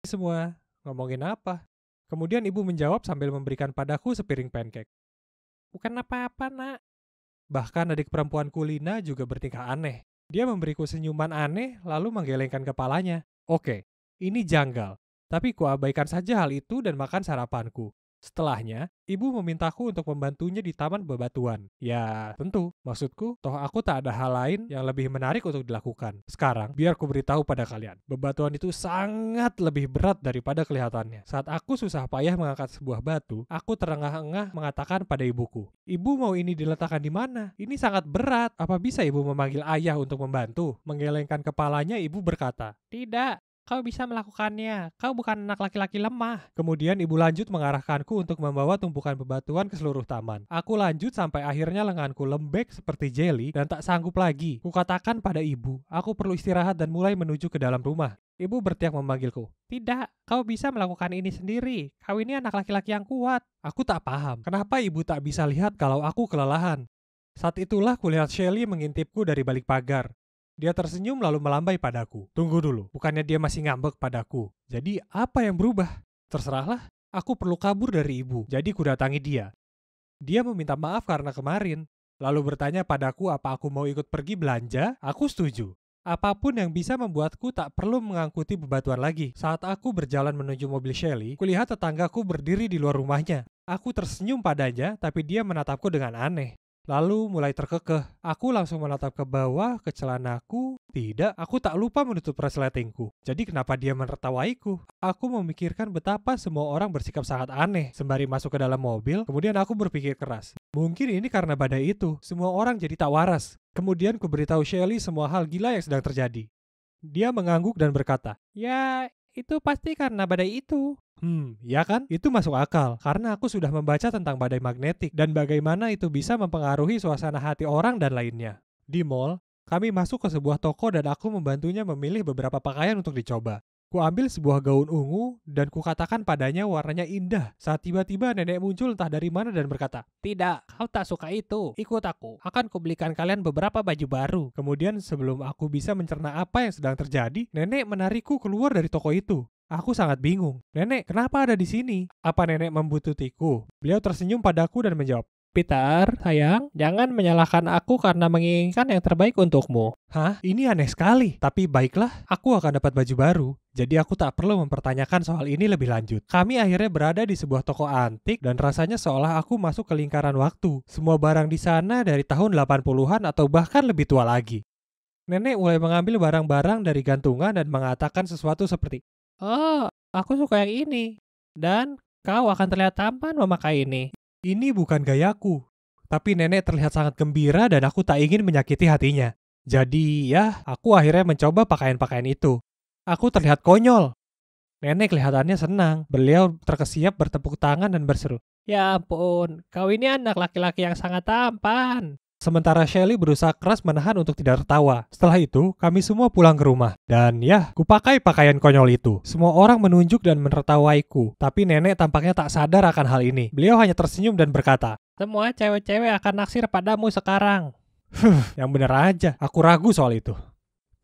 semua, ngomongin apa? Kemudian ibu menjawab sambil memberikan padaku sepiring pancake. Bukan apa-apa nak. Bahkan adik perempuanku Lina juga bertingkah aneh. Dia memberiku senyuman aneh lalu menggelengkan kepalanya. Oke, ini janggal. Tapi kuabaikan saja hal itu dan makan sarapanku. Setelahnya, ibu memintaku untuk membantunya di taman bebatuan. Ya, tentu. Maksudku, toh aku tak ada hal lain yang lebih menarik untuk dilakukan. Sekarang, biar ku beritahu pada kalian. Bebatuan itu sangat lebih berat daripada kelihatannya. Saat aku susah payah mengangkat sebuah batu, aku terengah-engah mengatakan pada ibuku, ibu mau ini diletakkan di mana? Ini sangat berat. Apa bisa ibu memanggil ayah untuk membantu? Menggelengkan kepalanya, ibu berkata, tidak. Kau bisa melakukannya, kau bukan anak laki-laki lemah. Kemudian ibu lanjut mengarahkanku untuk membawa tumpukan bebatuan ke seluruh taman. Aku lanjut sampai akhirnya lenganku lembek seperti jelly dan tak sanggup lagi. Kukatakan pada ibu, aku perlu istirahat dan mulai menuju ke dalam rumah. Ibu berteriak memanggilku. Tidak, kau bisa melakukan ini sendiri. Kau ini anak laki-laki yang kuat. Aku tak paham, kenapa ibu tak bisa lihat kalau aku kelelahan. Saat itulah kulihat Shelly mengintipku dari balik pagar. Dia tersenyum lalu melambai padaku. Tunggu dulu, bukannya dia masih ngambek padaku. Jadi apa yang berubah? Terserahlah, aku perlu kabur dari ibu, jadi kudatangi dia. Dia meminta maaf karena kemarin, lalu bertanya padaku apa aku mau ikut pergi belanja. Aku setuju. Apapun yang bisa membuatku tak perlu mengangkuti bebatuan lagi. Saat aku berjalan menuju mobil Shelly, kulihat tetanggaku berdiri di luar rumahnya. Aku tersenyum padanya, tapi dia menatapku dengan aneh. Lalu mulai terkekeh. Aku langsung menatap ke bawah, ke celanaku. Tidak, aku tak lupa menutup resletingku. Jadi kenapa dia menertawaiku? Aku memikirkan betapa semua orang bersikap sangat aneh. Sembari masuk ke dalam mobil, kemudian aku berpikir keras. Mungkin ini karena badai itu. Semua orang jadi tak waras. Kemudian kuberitahu Shelly semua hal gila yang sedang terjadi. Dia mengangguk dan berkata, "Ya, itu pasti karena badai itu." Ya kan? Itu masuk akal, karena aku sudah membaca tentang badai magnetik dan bagaimana itu bisa mempengaruhi suasana hati orang dan lainnya. Di mall, kami masuk ke sebuah toko dan aku membantunya memilih beberapa pakaian untuk dicoba. Ku ambil sebuah gaun ungu dan kukatakan padanya warnanya indah saat tiba-tiba nenek muncul entah dari mana dan berkata, "Tidak, kau tak suka itu. Ikut aku. Akan kubelikan kalian beberapa baju baru." Kemudian sebelum aku bisa mencerna apa yang sedang terjadi, nenek menarikku keluar dari toko itu. Aku sangat bingung. "Nenek, kenapa ada di sini? Apa nenek membuntutiku?" Beliau tersenyum padaku dan menjawab, "Peter, sayang, jangan menyalahkan aku karena menginginkan yang terbaik untukmu." Hah? Ini aneh sekali. Tapi baiklah, aku akan dapat baju baru. Jadi aku tak perlu mempertanyakan soal ini lebih lanjut. Kami akhirnya berada di sebuah toko antik dan rasanya seolah aku masuk ke lingkaran waktu. Semua barang di sana dari tahun 80-an atau bahkan lebih tua lagi. Nenek mulai mengambil barang-barang dari gantungan dan mengatakan sesuatu seperti, "Oh, aku suka yang ini. Dan kau akan terlihat tampan memakai ini." Ini bukan gayaku. Tapi nenek terlihat sangat gembira dan aku tak ingin menyakiti hatinya. Jadi ya, aku akhirnya mencoba pakaian-pakaian itu. Aku terlihat konyol. Nenek kelihatannya senang. Beliau terkesiap bertepuk tangan dan berseru, "Ya ampun, kau ini anak laki-laki yang sangat tampan." Sementara Shelly berusaha keras menahan untuk tidak tertawa. Setelah itu, kami semua pulang ke rumah. Dan ya, kupakai pakaian konyol itu. Semua orang menunjuk dan menertawaiku. Tapi nenek tampaknya tak sadar akan hal ini. Beliau hanya tersenyum dan berkata, "Semua cewek-cewek akan naksir padamu sekarang." Yang benar aja, aku ragu soal itu.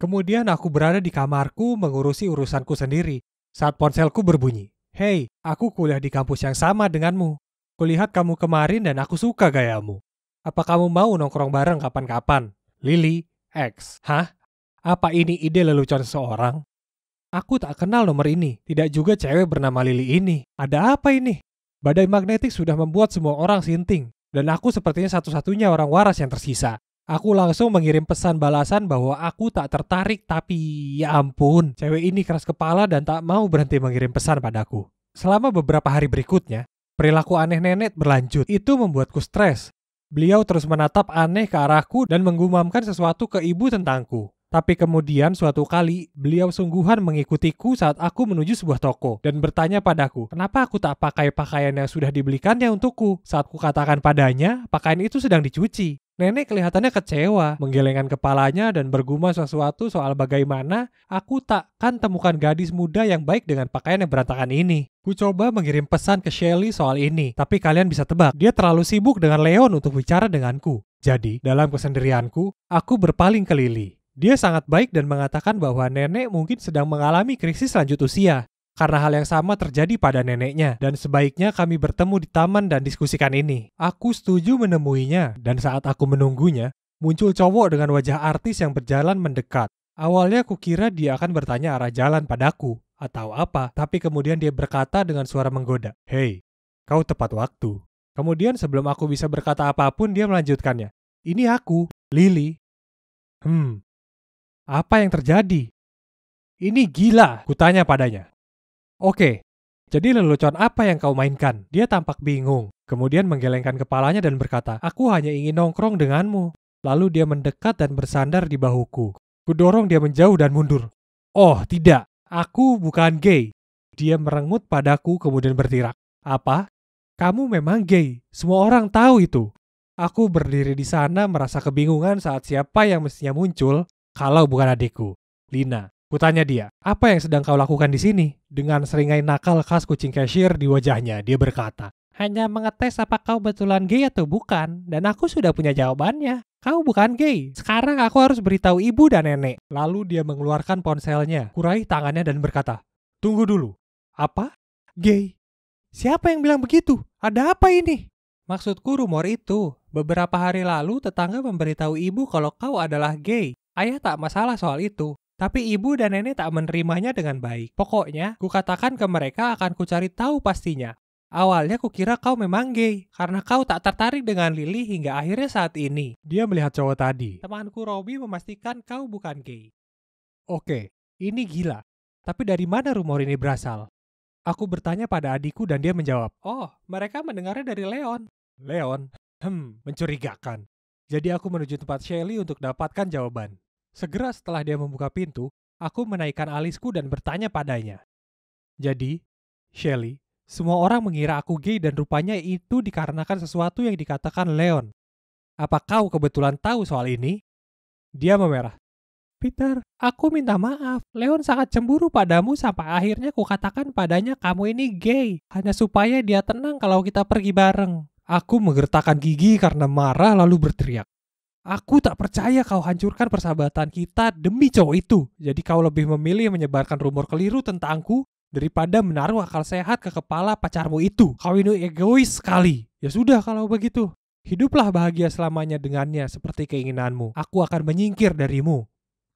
Kemudian aku berada di kamarku mengurusi urusanku sendiri. Saat ponselku berbunyi, "Hei, aku kuliah di kampus yang sama denganmu. Kulihat kamu kemarin dan aku suka gayamu. Apa kamu mau nongkrong bareng kapan-kapan? Lily X." Hah? Apa ini ide lelucon seseorang? Aku tak kenal nomor ini. Tidak juga cewek bernama Lily ini. Ada apa ini? Badai magnetik sudah membuat semua orang sinting. Dan aku sepertinya satu-satunya orang waras yang tersisa. Aku langsung mengirim pesan balasan bahwa aku tak tertarik, tapi ya ampun, cewek ini keras kepala dan tak mau berhenti mengirim pesan padaku. Selama beberapa hari berikutnya, perilaku aneh nenek berlanjut. Itu membuatku stres. Beliau terus menatap aneh ke arahku dan menggumamkan sesuatu ke ibu tentangku. Tapi kemudian suatu kali, beliau sungguhan mengikutiku saat aku menuju sebuah toko dan bertanya padaku, kenapa aku tak pakai pakaian yang sudah dibelikannya untukku. Saat kukatakan padanya, pakaian itu sedang dicuci. Nenek kelihatannya kecewa, menggelengkan kepalanya dan bergumam sesuatu soal bagaimana aku takkan temukan gadis muda yang baik dengan pakaian yang berantakan ini. Ku coba mengirim pesan ke Shelly soal ini, tapi kalian bisa tebak, dia terlalu sibuk dengan Leon untuk bicara denganku. Jadi, dalam kesendirianku, aku berpaling ke Lily. Dia sangat baik dan mengatakan bahwa nenek mungkin sedang mengalami krisis lanjut usia. Karena hal yang sama terjadi pada neneknya, dan sebaiknya kami bertemu di taman dan diskusikan ini. Aku setuju menemuinya, dan saat aku menunggunya, muncul cowok dengan wajah artis yang berjalan mendekat. Awalnya kukira dia akan bertanya arah jalan padaku, atau apa, tapi kemudian dia berkata dengan suara menggoda, "Hei, kau tepat waktu." Kemudian sebelum aku bisa berkata apapun, dia melanjutkannya, "Ini aku, Lily." Apa yang terjadi? Ini gila, kutanya padanya. "Oke, jadi lelucon apa yang kau mainkan?" Dia tampak bingung, kemudian menggelengkan kepalanya dan berkata, "Aku hanya ingin nongkrong denganmu." Lalu dia mendekat dan bersandar di bahuku. Kudorong dia menjauh dan mundur. "Oh, tidak, aku bukan gay." Dia merengut padaku kemudian bertirak, "Apa? Kamu memang gay. Semua orang tahu itu." Aku berdiri di sana merasa kebingungan saat siapa yang mestinya muncul kalau bukan adikku, Lina. Kutanya dia, "Apa yang sedang kau lakukan di sini?" Dengan seringai nakal khas kucing cashier di wajahnya, dia berkata, "Hanya mengetes apa kau betulan gay atau bukan, dan aku sudah punya jawabannya." Kau bukan gay. Sekarang aku harus beritahu ibu dan nenek. Lalu dia mengeluarkan ponselnya, kurai tangannya dan berkata, "Tunggu dulu. Apa? Gay? Siapa yang bilang begitu? Ada apa ini?" Maksudku rumor itu. Beberapa hari lalu tetangga memberitahu ibu kalau kau adalah gay. Ayah tak masalah soal itu. Tapi ibu dan nenek tak menerimanya dengan baik. Pokoknya, kukatakan ke mereka akan kucari tahu pastinya. Awalnya kukira kau memang gay, karena kau tak tertarik dengan Lily hingga akhirnya saat ini. Dia melihat cowok tadi. Temanku Robby memastikan kau bukan gay. Oke, ini gila. Tapi dari mana rumor ini berasal? Aku bertanya pada adikku dan dia menjawab, "Oh, mereka mendengarnya dari Leon." Leon? Mencurigakan. Jadi aku menuju tempat Shelly untuk dapatkan jawaban. Segera setelah dia membuka pintu, aku menaikkan alisku dan bertanya padanya. "Jadi, Shelly, semua orang mengira aku gay dan rupanya itu dikarenakan sesuatu yang dikatakan Leon. Apa kau kebetulan tahu soal ini?" Dia memerah. "Peter, aku minta maaf. Leon sangat cemburu padamu sampai akhirnya kukatakan padanya kamu ini gay. Hanya supaya dia tenang kalau kita pergi bareng." Aku menggertakkan gigi karena marah lalu berteriak. "Aku tak percaya kau hancurkan persahabatan kita demi cowok itu. Jadi kau lebih memilih menyebarkan rumor keliru tentangku daripada menaruh akal sehat ke kepala pacarmu itu. Kau ini egois sekali. Ya sudah kalau begitu. Hiduplah bahagia selamanya dengannya seperti keinginanmu. Aku akan menyingkir darimu."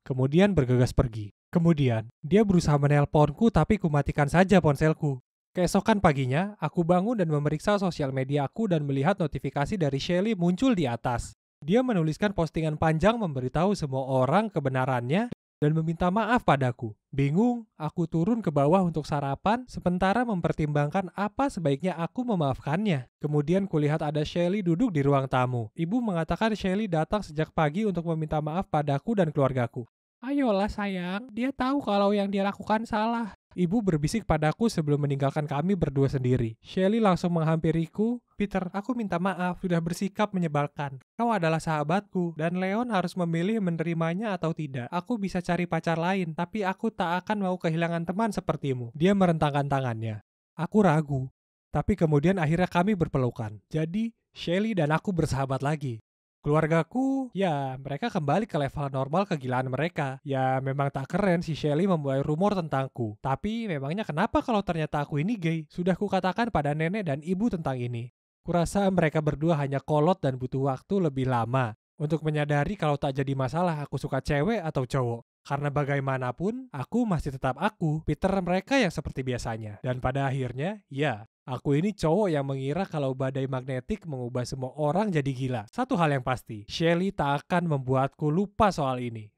Kemudian bergegas pergi. Kemudian, dia berusaha menelponku tapi kumatikan saja ponselku. Keesokan paginya, aku bangun dan memeriksa sosial media aku dan melihat notifikasi dari Shelly muncul di atas. Dia menuliskan postingan panjang memberitahu semua orang kebenarannya dan meminta maaf padaku. Bingung, aku turun ke bawah untuk sarapan sementara mempertimbangkan apa sebaiknya aku memaafkannya. Kemudian kulihat ada Shelly duduk di ruang tamu. Ibu mengatakan Shelly datang sejak pagi untuk meminta maaf padaku dan keluargaku. "Ayolah sayang, dia tahu kalau yang dia lakukan salah." Ibu berbisik padaku sebelum meninggalkan kami berdua sendiri. Shelly langsung menghampiriku. "Peter, aku minta maaf sudah bersikap menyebalkan. Kau adalah sahabatku, dan Leon harus memilih menerimanya atau tidak. Aku bisa cari pacar lain, tapi aku tak akan mau kehilangan teman sepertimu." Dia merentangkan tangannya. Aku ragu. Tapi kemudian akhirnya kami berpelukan. Jadi, Shelly dan aku bersahabat lagi. Keluargaku, ya mereka kembali ke level normal kegilaan mereka. Ya memang tak keren si Shelly memulai rumor tentangku. Tapi memangnya kenapa kalau ternyata aku ini gay? Sudah kukatakan pada nenek dan ibu tentang ini. Kurasa mereka berdua hanya kolot dan butuh waktu lebih lama untuk menyadari kalau tak jadi masalah aku suka cewek atau cowok. Karena bagaimanapun, aku masih tetap aku, Peter mereka yang seperti biasanya. Dan pada akhirnya, ya, aku ini cowok yang mengira kalau badai magnetik mengubah semua orang jadi gila. Satu hal yang pasti, Shelly tak akan membuatku lupa soal ini.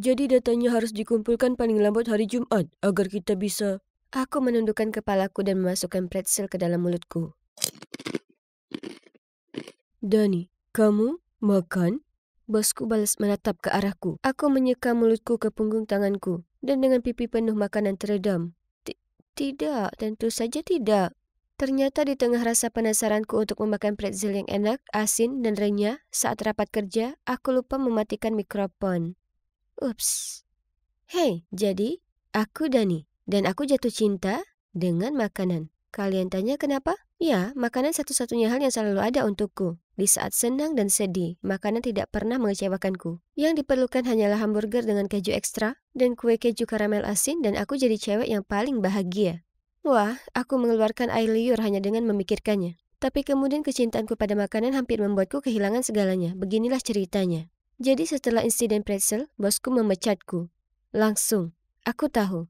Jadi datanya harus dikumpulkan paling lambat hari Jumat agar kita bisa... Aku menundukkan kepalaku dan memasukkan pretzel ke dalam mulutku. "Dani, kamu makan?" Bosku balas menatap ke arahku. Aku menyeka mulutku ke punggung tanganku dan dengan pipi penuh makanan teredam. Tidak, tentu saja tidak. Ternyata di tengah rasa penasaranku untuk memakan pretzel yang enak, asin, dan renyah, saat rapat kerja, aku lupa mematikan mikrofon. Ups. Hei, jadi aku Dani, dan aku jatuh cinta dengan makanan. Kalian tanya kenapa? Ya, makanan satu-satunya hal yang selalu ada untukku. Di saat senang dan sedih, makanan tidak pernah mengecewakanku. Yang diperlukan hanyalah hamburger dengan keju ekstra dan kue keju karamel asin dan aku jadi cewek yang paling bahagia. Wah, aku mengeluarkan air liur hanya dengan memikirkannya. Tapi kemudian kecintaanku pada makanan hampir membuatku kehilangan segalanya. Beginilah ceritanya. Jadi setelah insiden pretzel, bosku memecatku. Langsung, aku tahu.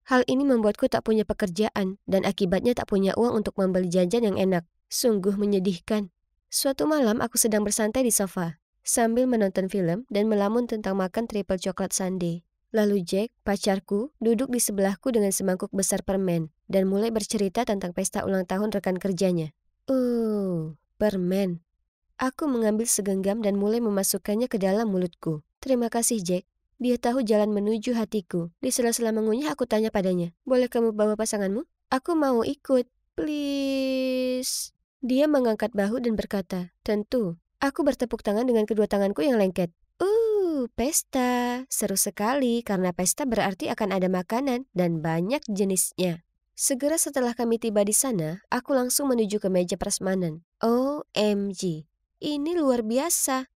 Hal ini membuatku tak punya pekerjaan dan akibatnya tak punya uang untuk membeli jajan yang enak. Sungguh menyedihkan. Suatu malam aku sedang bersantai di sofa, sambil menonton film dan melamun tentang makan triple coklat sundae. Lalu Jack, pacarku, duduk di sebelahku dengan semangkuk besar permen dan mulai bercerita tentang pesta ulang tahun rekan kerjanya. Permen. Aku mengambil segenggam dan mulai memasukkannya ke dalam mulutku. Terima kasih Jack. Dia tahu jalan menuju hatiku. Di sela-sela mengunyah aku tanya padanya, "Boleh kamu bawa pasanganmu? Aku mau ikut. Please." Dia mengangkat bahu dan berkata, "Tentu." Aku bertepuk tangan dengan kedua tanganku yang lengket. Pesta. Seru sekali karena pesta berarti akan ada makanan dan banyak jenisnya. Segera setelah kami tiba di sana, aku langsung menuju ke meja prasmanan. OMG, ini luar biasa.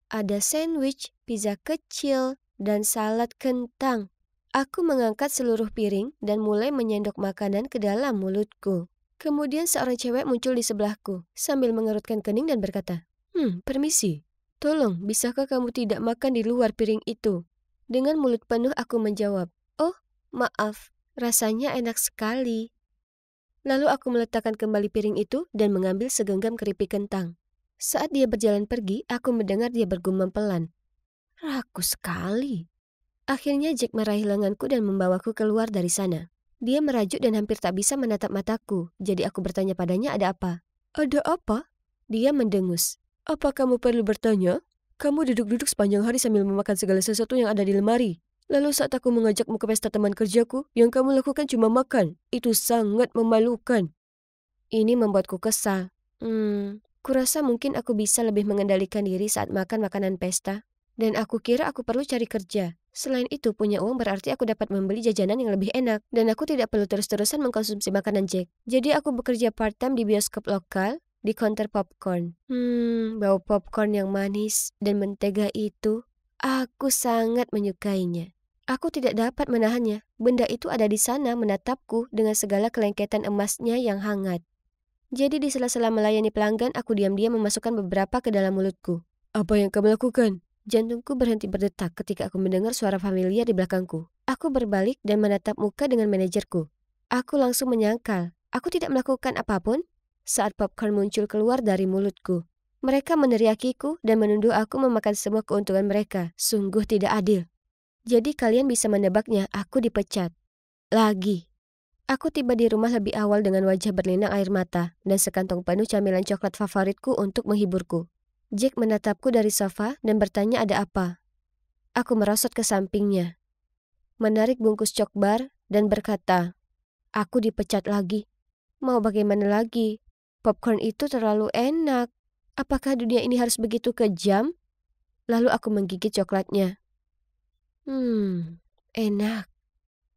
Ada sandwich, pizza kecil, dan salad kentang. Aku mengangkat seluruh piring dan mulai menyendok makanan ke dalam mulutku. Kemudian seorang cewek muncul di sebelahku sambil mengerutkan kening dan berkata, permisi. Tolong, bisakah kamu tidak makan di luar piring itu? Dengan mulut penuh aku menjawab, oh, maaf, rasanya enak sekali. Lalu aku meletakkan kembali piring itu dan mengambil segenggam keripik kentang. Saat dia berjalan pergi, aku mendengar dia bergumam pelan. Rakus sekali. Akhirnya Jack meraih lenganku dan membawaku keluar dari sana. Dia merajuk dan hampir tak bisa menatap mataku, jadi aku bertanya padanya ada apa. Ada apa? Dia mendengus. Apa kamu perlu bertanya? Kamu duduk-duduk sepanjang hari sambil memakan segala sesuatu yang ada di lemari. Lalu saat aku mengajakmu ke pesta teman kerjaku, yang kamu lakukan cuma makan. Itu sangat memalukan. Ini membuatku kesal. Kurasa mungkin aku bisa lebih mengendalikan diri saat makan makanan pesta. Dan aku kira aku perlu cari kerja. Selain itu, punya uang berarti aku dapat membeli jajanan yang lebih enak. Dan aku tidak perlu terus-terusan mengkonsumsi makanan Jack. Jadi aku bekerja part-time di bioskop lokal, di counter popcorn. Bau popcorn yang manis dan mentega itu, aku sangat menyukainya. Aku tidak dapat menahannya. Benda itu ada di sana menatapku dengan segala kelengketan emasnya yang hangat. Jadi di sela-sela melayani pelanggan, aku diam-diam memasukkan beberapa ke dalam mulutku. Apa yang kamu lakukan? Jantungku berhenti berdetak ketika aku mendengar suara familiar di belakangku. Aku berbalik dan menatap muka dengan manajerku. Aku langsung menyangkal. Aku tidak melakukan apapun saat popcorn muncul keluar dari mulutku. Mereka meneriakiku dan menuduh aku memakan semua keuntungan mereka. Sungguh tidak adil. Jadi kalian bisa menebaknya, aku dipecat. Lagi. Aku tiba di rumah lebih awal dengan wajah berlinang air mata dan sekantong penuh camilan coklat favoritku untuk menghiburku. Jack menatapku dari sofa dan bertanya ada apa. Aku merosot ke sampingnya, menarik bungkus cokbar dan berkata, aku dipecat lagi. Mau bagaimana lagi? Popcorn itu terlalu enak. Apakah dunia ini harus begitu kejam? Lalu aku menggigit coklatnya. Enak.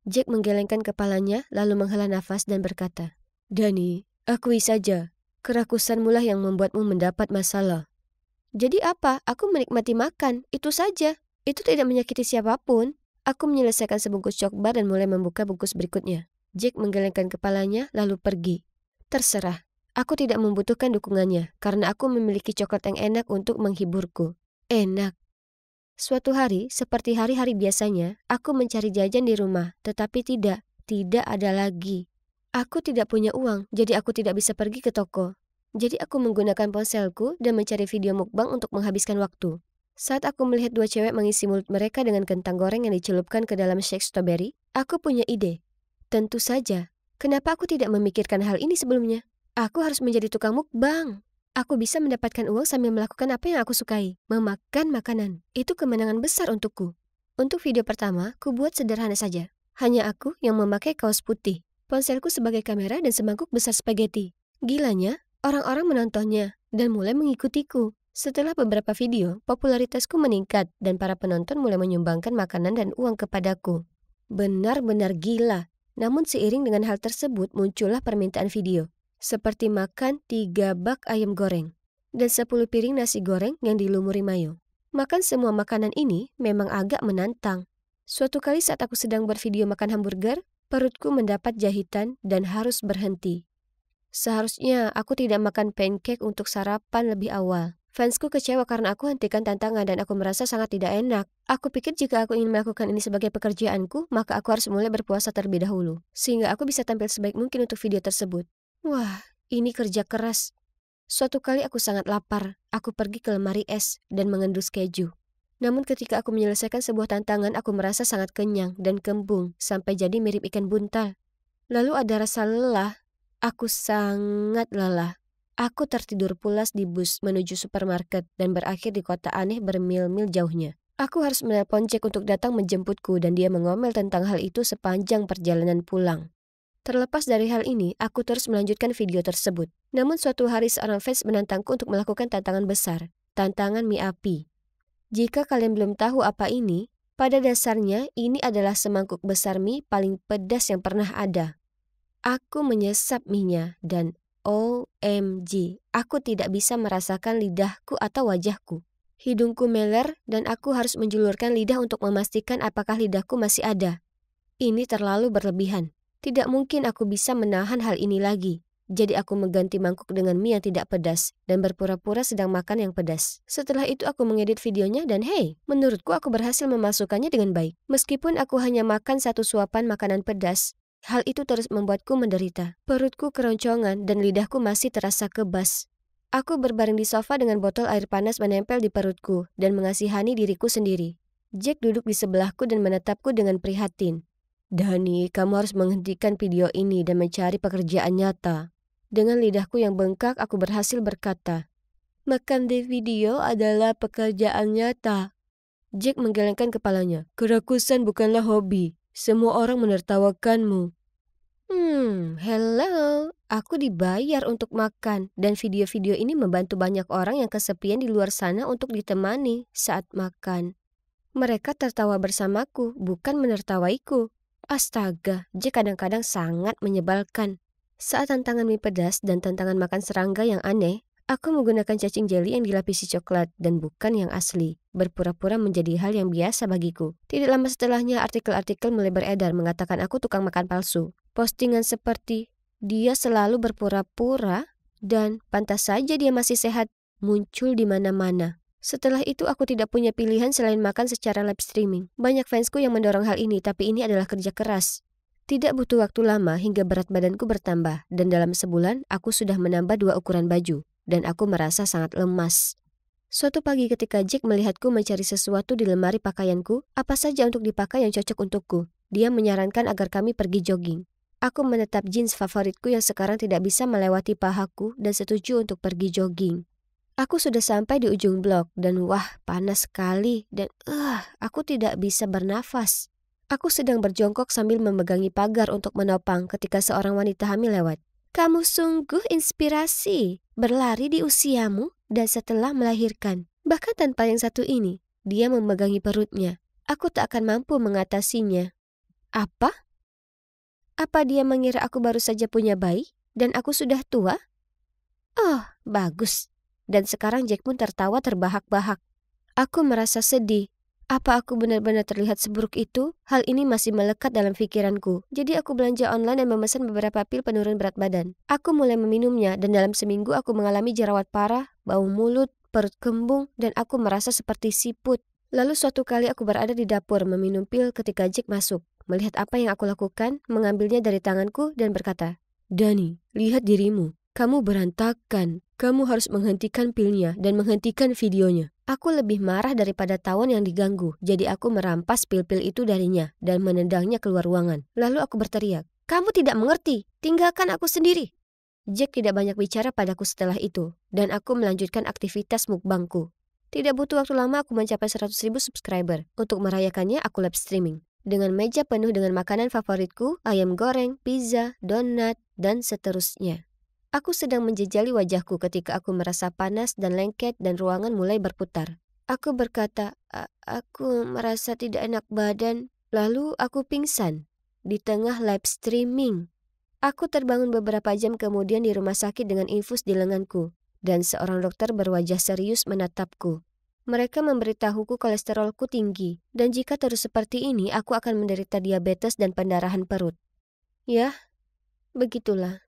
Jack menggelengkan kepalanya lalu menghela nafas dan berkata, Dani, akui saja, kerakusanmulah yang membuatmu mendapat masalah. Jadi apa? Aku menikmati makan, itu saja. Itu tidak menyakiti siapapun. Aku menyelesaikan sebungkus cokbar dan mulai membuka bungkus berikutnya. Jack menggelengkan kepalanya lalu pergi. Terserah, aku tidak membutuhkan dukungannya karena aku memiliki coklat yang enak untuk menghiburku. Enak. Suatu hari, seperti hari-hari biasanya, aku mencari jajan di rumah, tetapi tidak ada lagi. Aku tidak punya uang, jadi aku tidak bisa pergi ke toko. Jadi aku menggunakan ponselku dan mencari video mukbang untuk menghabiskan waktu. Saat aku melihat dua cewek mengisi mulut mereka dengan kentang goreng yang dicelupkan ke dalam shake strawberry, aku punya ide. Tentu saja, kenapa aku tidak memikirkan hal ini sebelumnya? Aku harus menjadi tukang mukbang. Aku bisa mendapatkan uang sambil melakukan apa yang aku sukai, memakan makanan. Itu kemenangan besar untukku. Untuk video pertama, ku buat sederhana saja. Hanya aku yang memakai kaos putih, ponselku sebagai kamera dan semangkuk besar spaghetti. Gilanya, orang-orang menontonnya dan mulai mengikutiku. Setelah beberapa video, popularitasku meningkat dan para penonton mulai menyumbangkan makanan dan uang kepadaku. Benar-benar gila. Namun seiring dengan hal tersebut muncullah permintaan video. Seperti makan 3 bak ayam goreng dan 10 piring nasi goreng yang dilumuri mayo. Makan semua makanan ini memang agak menantang. Suatu kali saat aku sedang bervideo makan hamburger, perutku mendapat jahitan dan harus berhenti. Seharusnya aku tidak makan pancake untuk sarapan lebih awal. Fansku kecewa karena aku hentikan tantangan dan aku merasa sangat tidak enak. Aku pikir jika aku ingin melakukan ini sebagai pekerjaanku, maka aku harus mulai berpuasa terlebih dahulu, sehingga aku bisa tampil sebaik mungkin untuk video tersebut. Wah, ini kerja keras. Suatu kali aku sangat lapar. Aku pergi ke lemari es dan mengendus keju. Namun ketika aku menyelesaikan sebuah tantangan, aku merasa sangat kenyang dan kembung sampai jadi mirip ikan buntal. Lalu ada rasa lelah. Aku sangat lelah. Aku tertidur pulas di bus menuju supermarket dan berakhir di kota aneh bermil-mil jauhnya. Aku harus menelpon Jack untuk datang menjemputku dan dia mengomel tentang hal itu sepanjang perjalanan pulang. Terlepas dari hal ini, aku terus melanjutkan video tersebut. Namun suatu hari seorang fans menantangku untuk melakukan tantangan besar, tantangan mie api. Jika kalian belum tahu apa ini, pada dasarnya ini adalah semangkuk besar mie paling pedas yang pernah ada. Aku menyesap mie-nya dan OMG, aku tidak bisa merasakan lidahku atau wajahku. Hidungku meler dan aku harus menjulurkan lidah untuk memastikan apakah lidahku masih ada. Ini terlalu berlebihan. Tidak mungkin aku bisa menahan hal ini lagi. Jadi aku mengganti mangkuk dengan mie yang tidak pedas dan berpura-pura sedang makan yang pedas. Setelah itu aku mengedit videonya dan hey, menurutku aku berhasil memasukkannya dengan baik. Meskipun aku hanya makan satu suapan makanan pedas, hal itu terus membuatku menderita. Perutku keroncongan dan lidahku masih terasa kebas. Aku berbaring di sofa dengan botol air panas menempel di perutku dan mengasihani diriku sendiri. Jack duduk di sebelahku dan menatapku dengan prihatin. Dani, kamu harus menghentikan video ini dan mencari pekerjaan nyata. Dengan lidahku yang bengkak, aku berhasil berkata, makan di video adalah pekerjaan nyata. Jack menggelengkan kepalanya. Kerakusan bukanlah hobi. Semua orang menertawakanmu. Hello. Aku dibayar untuk makan dan video-video ini membantu banyak orang yang kesepian di luar sana untuk ditemani saat makan. Mereka tertawa bersamaku, bukan menertawaiku. Astaga, Jack kadang-kadang sangat menyebalkan. Saat tantangan mie pedas dan tantangan makan serangga yang aneh, aku menggunakan cacing jeli yang dilapisi coklat dan bukan yang asli. Berpura-pura menjadi hal yang biasa bagiku. Tidak lama setelahnya artikel-artikel mulai beredar mengatakan aku tukang makan palsu. Postingan seperti, dia selalu berpura-pura dan pantas saja dia masih sehat, muncul di mana-mana. Setelah itu aku tidak punya pilihan selain makan secara live streaming. Banyak fansku yang mendorong hal ini, tapi ini adalah kerja keras. Tidak butuh waktu lama hingga berat badanku bertambah, dan dalam sebulan aku sudah menambah 2 ukuran baju, dan aku merasa sangat lemas. Suatu pagi ketika Jack melihatku mencari sesuatu di lemari pakaianku, apa saja untuk dipakai yang cocok untukku, dia menyarankan agar kami pergi jogging. Aku menetap jeans favoritku yang sekarang tidak bisa melewati pahaku dan setuju untuk pergi jogging. Aku sudah sampai di ujung blok dan wah, panas sekali dan aku tidak bisa bernafas. Aku sedang berjongkok sambil memegangi pagar untuk menopang ketika seorang wanita hamil lewat. Kamu sungguh inspirasi, berlari di usiamu dan setelah melahirkan. Bahkan tanpa yang satu ini, dia memegangi perutnya. Aku tak akan mampu mengatasinya. Apa? Apa dia mengira aku baru saja punya bayi dan aku sudah tua? Oh, bagus. Dan sekarang Jack pun tertawa terbahak-bahak. Aku merasa sedih. Apa aku benar-benar terlihat seburuk itu? Hal ini masih melekat dalam pikiranku. Jadi aku belanja online dan memesan beberapa pil penurun berat badan. Aku mulai meminumnya dan dalam seminggu aku mengalami jerawat parah, bau mulut, perut kembung, dan aku merasa seperti siput. Lalu suatu kali aku berada di dapur meminum pil ketika Jack masuk. Melihat apa yang aku lakukan, mengambilnya dari tanganku dan berkata, Dani, lihat dirimu. Kamu berantakan. Kamu harus menghentikan pilnya dan menghentikan videonya. Aku lebih marah daripada tawon yang diganggu, jadi aku merampas pil-pil itu darinya dan menendangnya keluar ruangan. Lalu aku berteriak, kamu tidak mengerti, tinggalkan aku sendiri. Jack tidak banyak bicara padaku setelah itu, dan aku melanjutkan aktivitas mukbangku. Tidak butuh waktu lama aku mencapai 100.000 subscriber. Untuk merayakannya aku live streaming. Dengan meja penuh dengan makanan favoritku, ayam goreng, pizza, donat, dan seterusnya. Aku sedang menjejali wajahku ketika aku merasa panas dan lengket dan ruangan mulai berputar. Aku berkata, aku merasa tidak enak badan. Lalu aku pingsan di tengah live streaming. Aku terbangun beberapa jam kemudian di rumah sakit dengan infus di lenganku. Dan seorang dokter berwajah serius menatapku. Mereka memberitahuku kolesterolku tinggi. Dan jika terus seperti ini, aku akan menderita diabetes dan pendarahan perut. Ya, begitulah.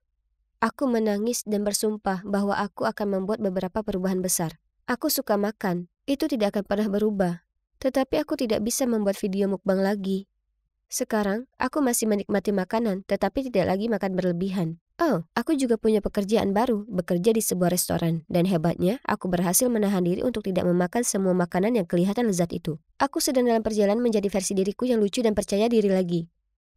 Aku menangis dan bersumpah bahwa aku akan membuat beberapa perubahan besar. Aku suka makan, itu tidak akan pernah berubah. Tetapi aku tidak bisa membuat video mukbang lagi. Sekarang, aku masih menikmati makanan, tetapi tidak lagi makan berlebihan. Oh, aku juga punya pekerjaan baru, bekerja di sebuah restoran. Dan hebatnya, aku berhasil menahan diri untuk tidak memakan semua makanan yang kelihatan lezat itu. Aku sedang dalam perjalanan menjadi versi diriku yang lucu dan percaya diri lagi.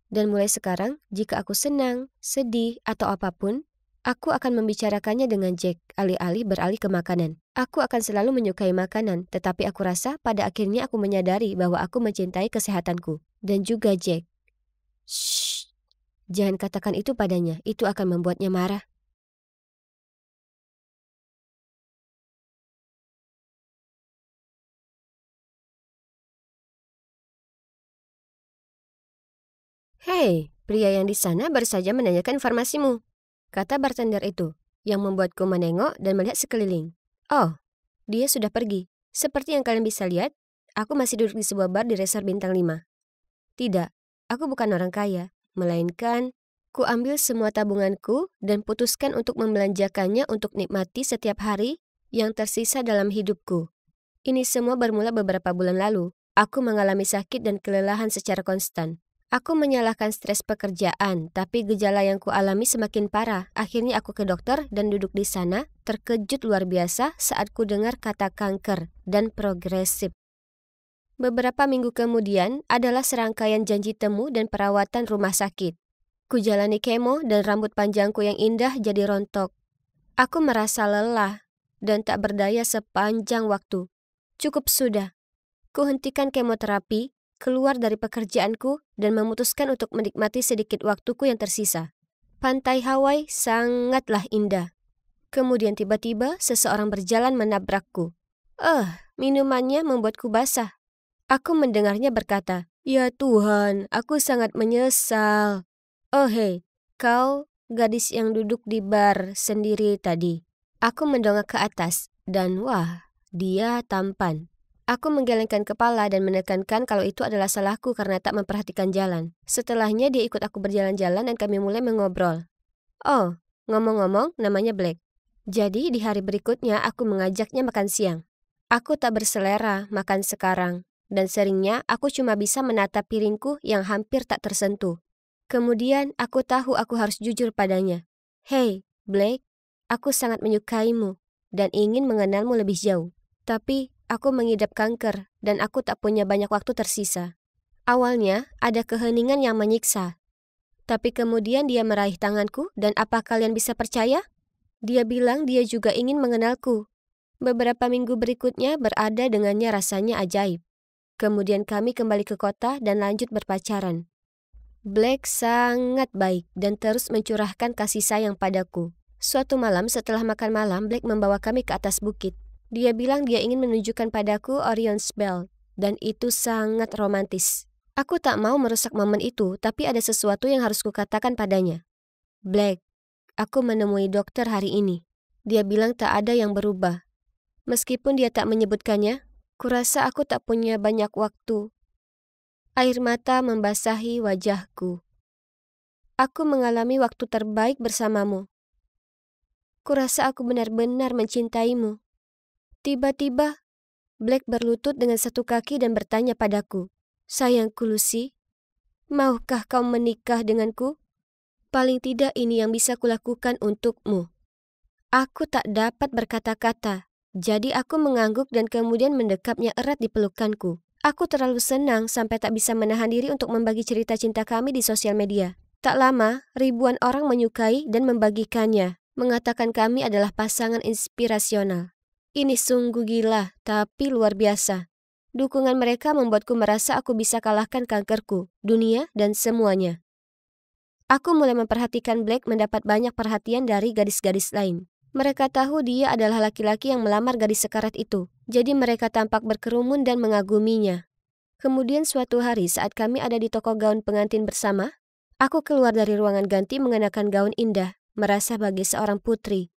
Dan mulai sekarang, jika aku senang, sedih, atau apapun, aku akan membicarakannya dengan Jack, alih-alih beralih ke makanan. Aku akan selalu menyukai makanan, tetapi aku rasa pada akhirnya aku menyadari bahwa aku mencintai kesehatanku. Dan juga Jack. Shh, jangan katakan itu padanya, itu akan membuatnya marah. Hei, Pria yang di sana baru saja menanyakan informasimu, kata bartender itu, yang membuatku menengok dan melihat sekeliling. Oh, dia sudah pergi. Seperti yang kalian bisa lihat, aku masih duduk di sebuah bar di resort bintang 5. Tidak, aku bukan orang kaya, melainkan ku ambil semua tabunganku dan putuskan untuk membelanjakannya untuk nikmati setiap hari yang tersisa dalam hidupku. Ini semua bermula beberapa bulan lalu. Aku mengalami sakit dan kelelahan secara konstan. Aku menyalahkan stres pekerjaan, tapi gejala yang kualami semakin parah. Akhirnya aku ke dokter dan duduk di sana, terkejut luar biasa saat ku dengar kata kanker dan progresif. Beberapa minggu kemudian adalah serangkaian janji temu dan perawatan rumah sakit. Ku jalani kemo dan rambut panjangku yang indah jadi rontok. Aku merasa lelah dan tak berdaya sepanjang waktu. Cukup sudah. Ku hentikan kemoterapi, keluar dari pekerjaanku, dan memutuskan untuk menikmati sedikit waktuku yang tersisa. Pantai Hawaii sangatlah indah. Kemudian tiba-tiba seseorang berjalan menabrakku. Minumannya membuatku basah. Aku mendengarnya berkata, "Ya Tuhan, aku sangat menyesal." "Oh hei, kau gadis yang duduk di bar sendiri tadi." Aku mendongak ke atas, dan wah, dia tampan. Aku menggelengkan kepala dan menekankan kalau itu adalah salahku karena tak memperhatikan jalan. Setelahnya dia ikut aku berjalan-jalan dan kami mulai mengobrol. Oh, ngomong-ngomong, namanya Black. Jadi di hari berikutnya aku mengajaknya makan siang. Aku tak berselera makan sekarang. Dan seringnya aku cuma bisa menatap piringku yang hampir tak tersentuh. Kemudian aku tahu aku harus jujur padanya. "Hei, Blake, aku sangat menyukaimu dan ingin mengenalmu lebih jauh. Tapi aku mengidap kanker dan aku tak punya banyak waktu tersisa." Awalnya ada keheningan yang menyiksa. Tapi kemudian dia meraih tanganku dan apa kalian bisa percaya? Dia bilang dia juga ingin mengenalku. Beberapa minggu berikutnya berada dengannya rasanya ajaib. Kemudian kami kembali ke kota dan lanjut berpacaran. Black sangat baik dan terus mencurahkan kasih sayang padaku. Suatu malam setelah makan malam, Black membawa kami ke atas bukit. Dia bilang dia ingin menunjukkan padaku Orion's Belt, dan itu sangat romantis. Aku tak mau merusak momen itu, tapi ada sesuatu yang harus kukatakan padanya. "Black, aku menemui dokter hari ini. Dia bilang tak ada yang berubah. Meskipun dia tak menyebutkannya, kurasa aku tak punya banyak waktu." Air mata membasahi wajahku. "Aku mengalami waktu terbaik bersamamu. Kurasa aku benar-benar mencintaimu." Tiba-tiba, Black berlutut dengan satu kaki dan bertanya padaku, "Sayangku Lucy, maukah kau menikah denganku? Paling tidak ini yang bisa kulakukan untukmu." Aku tak dapat berkata-kata. Jadi aku mengangguk dan kemudian mendekapnya erat di pelukanku. Aku terlalu senang sampai tak bisa menahan diri untuk membagi cerita cinta kami di sosial media. Tak lama, ribuan orang menyukai dan membagikannya, mengatakan kami adalah pasangan inspirasional. Ini sungguh gila, tapi luar biasa. Dukungan mereka membuatku merasa aku bisa kalahkan kankerku, dunia, dan semuanya. Aku mulai memperhatikan Black mendapat banyak perhatian dari gadis-gadis lain. Mereka tahu dia adalah laki-laki yang melamar gadis sekarat itu, jadi mereka tampak berkerumun dan mengaguminya. Kemudian suatu hari saat kami ada di toko gaun pengantin bersama, aku keluar dari ruangan ganti mengenakan gaun indah, merasa bagai seorang putri.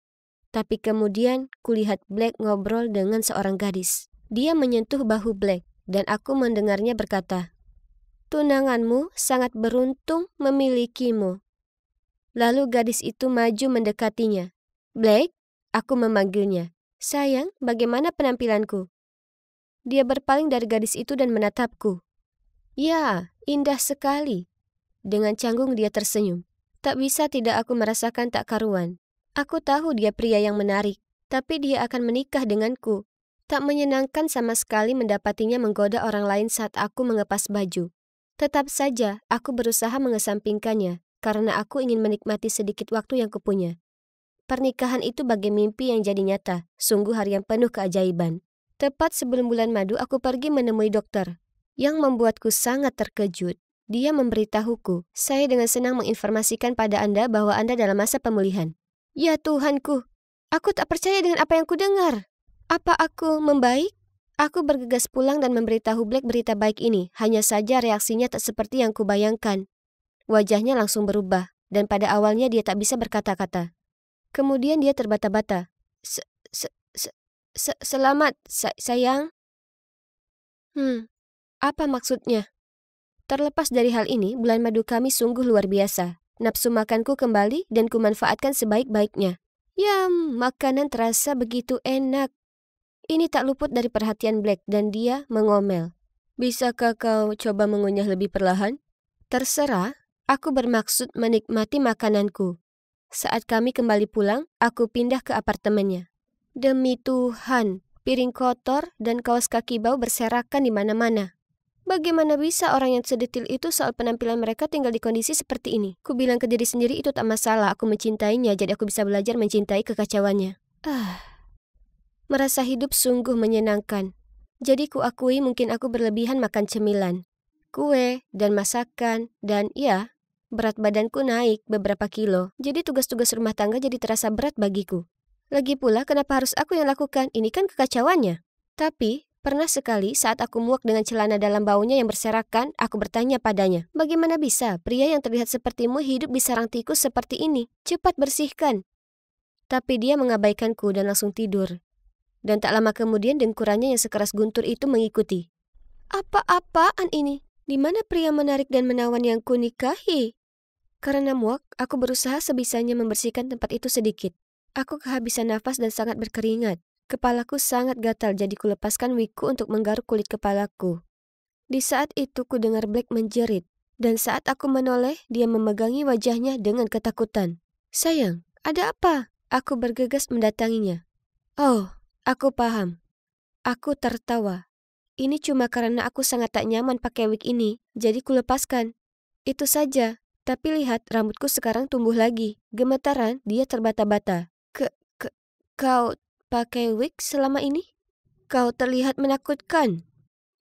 Tapi kemudian kulihat Black ngobrol dengan seorang gadis. Dia menyentuh bahu Black dan aku mendengarnya berkata, "Tunanganmu sangat beruntung memilikimu." Lalu gadis itu maju mendekatinya. "Blake," aku memanggilnya. "Sayang, bagaimana penampilanku?" Dia berpaling dari gadis itu dan menatapku. "Ya, indah sekali." Dengan canggung dia tersenyum. Tak bisa tidak aku merasakan tak karuan. Aku tahu dia pria yang menarik, tapi dia akan menikah denganku. Tak menyenangkan sama sekali mendapatinya menggoda orang lain saat aku mengepas baju. Tetap saja, aku berusaha mengesampingkannya, karena aku ingin menikmati sedikit waktu yang kupunya. Pernikahan itu bagai mimpi yang jadi nyata, sungguh hari yang penuh keajaiban. Tepat sebelum bulan madu, aku pergi menemui dokter, yang membuatku sangat terkejut. Dia memberitahuku, "Saya dengan senang menginformasikan pada Anda bahwa Anda dalam masa pemulihan." Ya Tuhanku, aku tak percaya dengan apa yang kudengar. Apa aku membaik? Aku bergegas pulang dan memberitahu Black berita baik ini, hanya saja reaksinya tak seperti yang kubayangkan. Wajahnya langsung berubah, dan pada awalnya dia tak bisa berkata-kata. Kemudian dia terbata-bata. Selamat, sayang. Apa maksudnya? Terlepas dari hal ini, bulan madu kami sungguh luar biasa. Nafsu makanku kembali dan kumanfaatkan sebaik-baiknya. Makanan terasa begitu enak. Ini tak luput dari perhatian Black dan dia mengomel. Bisakah kau coba mengunyah lebih perlahan? Terserah, aku bermaksud menikmati makananku. Saat kami kembali pulang, aku pindah ke apartemennya. Demi Tuhan, piring kotor dan kaos kaki bau berserakan di mana-mana. Bagaimana bisa orang yang sedetil itu soal penampilan mereka tinggal di kondisi seperti ini? Ku bilang ke diri sendiri itu tak masalah, aku mencintainya, jadi aku bisa belajar mencintai kekacauannya. Merasa hidup sungguh menyenangkan. Jadi ku akui mungkin aku berlebihan makan cemilan, kue, dan masakan, dan berat badanku naik beberapa kilo. Jadi tugas-tugas rumah tangga jadi terasa berat bagiku. Lagi pula kenapa harus aku yang lakukan? Ini kan kekacauannya. Tapi pernah sekali saat aku muak dengan celana dalam baunya yang berserakan, aku bertanya padanya, bagaimana bisa pria yang terlihat sepertimu hidup di sarang tikus seperti ini? Cepat bersihkan. Tapi dia mengabaikanku dan langsung tidur. Dan tak lama kemudian dengkurannya yang sekeras guntur itu mengikuti. Apa-apaan ini? Di mana pria menarik dan menawan yang kunikahi? Karena muak, aku berusaha sebisanya membersihkan tempat itu sedikit. Aku kehabisan nafas dan sangat berkeringat. Kepalaku sangat gatal jadi kulepaskan wigku untuk menggaruk kulit kepalaku. Di saat itu ku dengar Black menjerit. Dan saat aku menoleh, dia memegangi wajahnya dengan ketakutan. Sayang, ada apa? Aku bergegas mendatanginya. Oh, aku paham. Aku tertawa. Ini cuma karena aku sangat tak nyaman pakai wig ini, jadi kulepaskan. Itu saja. Tapi lihat, rambutku sekarang tumbuh lagi. Gemetaran, dia terbata-bata. Kau pakai wig selama ini? Kau terlihat menakutkan.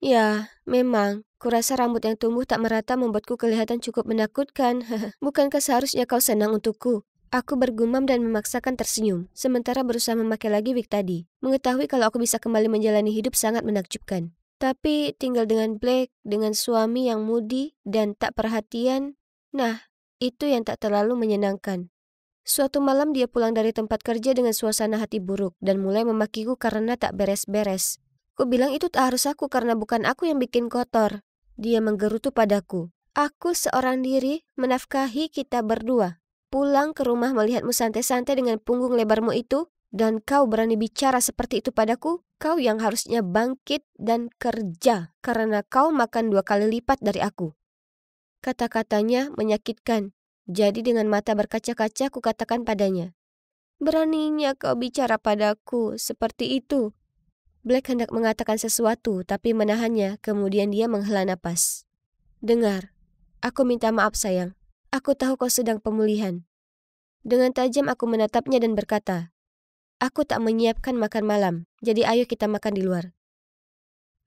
Ya, memang. Kurasa rambut yang tumbuh tak merata membuatku kelihatan cukup menakutkan. Bukankah seharusnya kau senang untukku? Aku bergumam dan memaksakan tersenyum, sementara berusaha memakai lagi wig tadi. Mengetahui kalau aku bisa kembali menjalani hidup sangat menakjubkan. Tapi tinggal dengan Black, dengan suami yang moody dan tak perhatian, itu yang tak terlalu menyenangkan. Suatu malam dia pulang dari tempat kerja dengan suasana hati buruk dan mulai memakiku karena tak beres-beres. Ku bilang itu tak harus aku karena bukan aku yang bikin kotor. Dia menggerutu padaku. Aku seorang diri menafkahi kita berdua. Pulang ke rumah melihatmu santai-santai dengan punggung lebarmu itu, dan kau berani bicara seperti itu padaku? Kau yang harusnya bangkit dan kerja, karena kau makan 2 kali lipat dari aku. Kata-katanya menyakitkan, jadi dengan mata berkaca-kaca ku katakan padanya, beraninya kau bicara padaku seperti itu. Black hendak mengatakan sesuatu, tapi menahannya, kemudian dia menghela napas. Dengar, aku minta maaf sayang. Aku tahu kau sedang pemulihan. Dengan tajam aku menatapnya dan berkata, aku tak menyiapkan makan malam, jadi ayo kita makan di luar.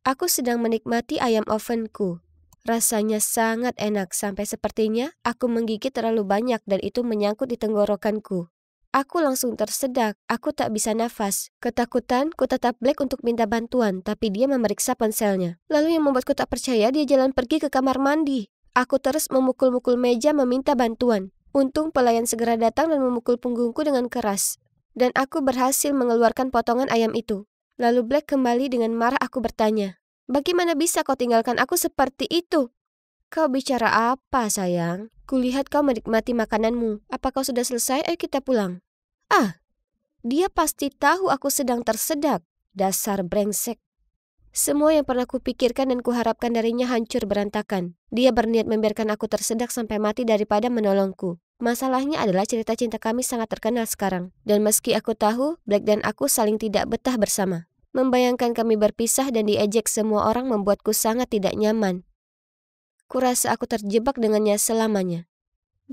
Aku sedang menikmati ayam ovenku. Rasanya sangat enak sampai sepertinya aku menggigit terlalu banyak dan itu menyangkut di tenggorokanku. Aku langsung tersedak, aku tak bisa nafas. Ketakutan, ku tatap Black untuk minta bantuan, tapi dia memeriksa ponselnya. Lalu yang membuatku tak percaya, dia jalan pergi ke kamar mandi. Aku terus memukul-mukul meja meminta bantuan. Untung pelayan segera datang dan memukul punggungku dengan keras. Dan aku berhasil mengeluarkan potongan ayam itu. Lalu Black kembali dengan marah. Aku bertanya, bagaimana bisa kau tinggalkan aku seperti itu? Kau bicara apa sayang? Kulihat kau menikmati makananmu. Apa kau sudah selesai? Ayo kita pulang. Dia pasti tahu aku sedang tersedak. Dasar brengsek. Semua yang pernah kupikirkan dan kuharapkan darinya hancur berantakan. Dia berniat membiarkan aku tersedak sampai mati daripada menolongku. Masalahnya adalah cerita cinta kami sangat terkenal sekarang. Dan meski aku tahu, Black dan aku saling tidak betah bersama. Membayangkan kami berpisah dan diejek semua orang membuatku sangat tidak nyaman. Kurasa aku terjebak dengannya selamanya.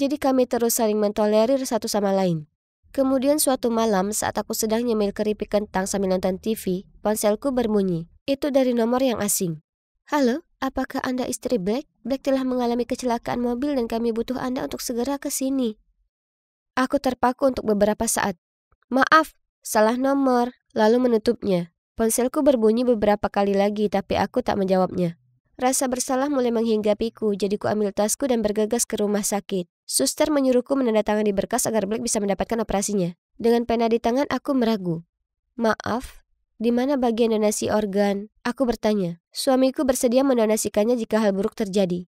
Jadi kami terus saling mentolerir satu sama lain. Kemudian suatu malam saat aku sedang nyemil keripik kentang sambil nonton TV, ponselku berbunyi. Itu dari nomor yang asing. Halo, apakah Anda istri Black? Black telah mengalami kecelakaan mobil dan kami butuh Anda untuk segera ke sini. Aku terpaku untuk beberapa saat. Maaf, salah nomor. Lalu menutupnya. Ponselku berbunyi beberapa kali lagi tapi aku tak menjawabnya. Rasa bersalah mulai menghinggapiku, jadi ku ambil tasku dan bergegas ke rumah sakit. Suster menyuruhku menandatangani berkas agar Black bisa mendapatkan operasinya. Dengan pena di tangan, aku meragu. Maaf, di mana bagian donasi organ? Aku bertanya. Suamiku bersedia mendonasikannya jika hal buruk terjadi.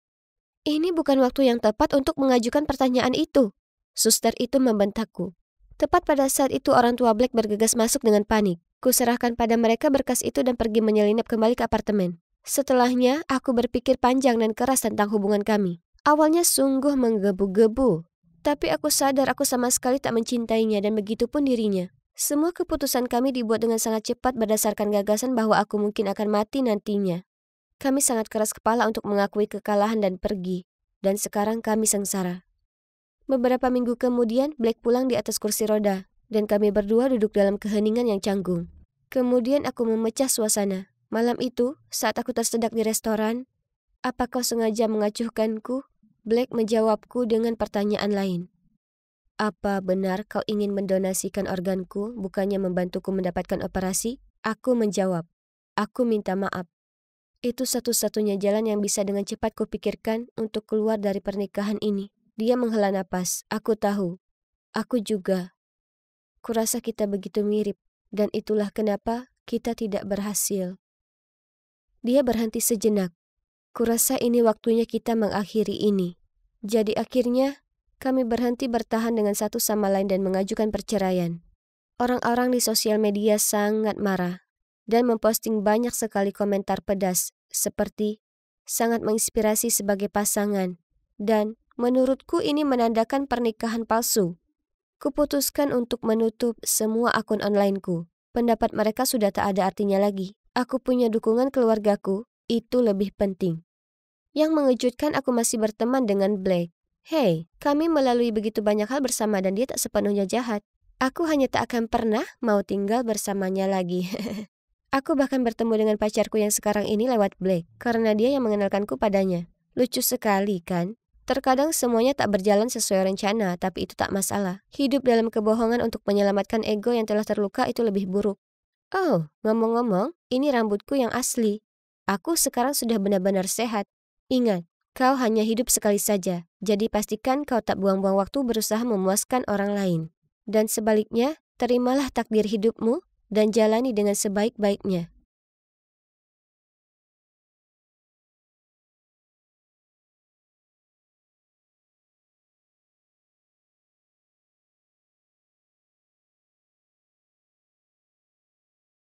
Ini bukan waktu yang tepat untuk mengajukan pertanyaan itu. Suster itu membentakku. Tepat pada saat itu orang tua Black bergegas masuk dengan panik. Ku serahkan pada mereka berkas itu dan pergi menyelinap kembali ke apartemen. Setelahnya, aku berpikir panjang dan keras tentang hubungan kami. Awalnya sungguh menggebu-gebu. Tapi aku sadar aku sama sekali tak mencintainya dan begitu pun dirinya. Semua keputusan kami dibuat dengan sangat cepat berdasarkan gagasan bahwa aku mungkin akan mati nantinya. Kami sangat keras kepala untuk mengakui kekalahan dan pergi. Dan sekarang kami sengsara. Beberapa minggu kemudian, Black pulang di atas kursi roda. Dan kami berdua duduk dalam keheningan yang canggung. Kemudian aku memecah suasana. Malam itu, saat aku tersedak di restoran, "Apa kau sengaja mengacuhkanku?" Black menjawabku dengan pertanyaan lain. "Apa benar kau ingin mendonasikan organku, bukannya membantuku mendapatkan operasi?" Aku menjawab, "Aku minta maaf. Itu satu-satunya jalan yang bisa dengan cepat kupikirkan untuk keluar dari pernikahan ini." Dia menghela napas. Aku tahu. Aku juga. Kurasa kita begitu mirip, dan itulah kenapa kita tidak berhasil. Dia berhenti sejenak. Kurasa ini waktunya kita mengakhiri ini. Jadi akhirnya, kami berhenti bertahan dengan satu sama lain dan mengajukan perceraian. Orang-orang di sosial media sangat marah dan memposting banyak sekali komentar pedas seperti sangat menginspirasi sebagai pasangan dan menurutku ini menandakan pernikahan palsu. Kuputuskan untuk menutup semua akun onlineku. Pendapat mereka sudah tak ada artinya lagi. Aku punya dukungan keluargaku, itu lebih penting. Yang mengejutkan aku masih berteman dengan Black. Hei, kami melalui begitu banyak hal bersama dan dia tak sepenuhnya jahat. Aku hanya tak akan pernah mau tinggal bersamanya lagi. Aku bahkan bertemu dengan pacarku yang sekarang ini lewat Black, karena dia yang mengenalkanku padanya. Lucu sekali kan? Terkadang semuanya tak berjalan sesuai rencana, tapi itu tak masalah. Hidup dalam kebohongan untuk menyelamatkan ego yang telah terluka itu lebih buruk. Oh, ngomong-ngomong, ini rambutku yang asli. Aku sekarang sudah benar-benar sehat. Ingat, kau hanya hidup sekali saja, jadi pastikan kau tak buang-buang waktu berusaha memuaskan orang lain. Dan sebaliknya, terimalah takdir hidupmu dan jalani dengan sebaik-baiknya.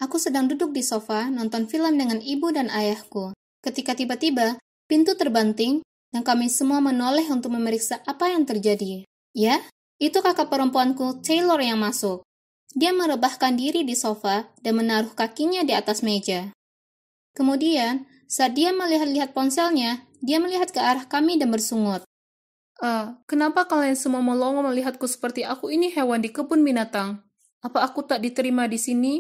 Aku sedang duduk di sofa nonton film dengan ibu dan ayahku. Ketika tiba-tiba, pintu terbanting dan kami semua menoleh untuk memeriksa apa yang terjadi. Ya, itu kakak perempuanku, Taylor, yang masuk. Dia merebahkan diri di sofa dan menaruh kakinya di atas meja. Kemudian, saat dia melihat-lihat ponselnya, dia melihat ke arah kami dan bersungut. Kenapa kalian semua melongo melihatku seperti aku ini hewan di kebun binatang? Apa aku tak diterima di sini?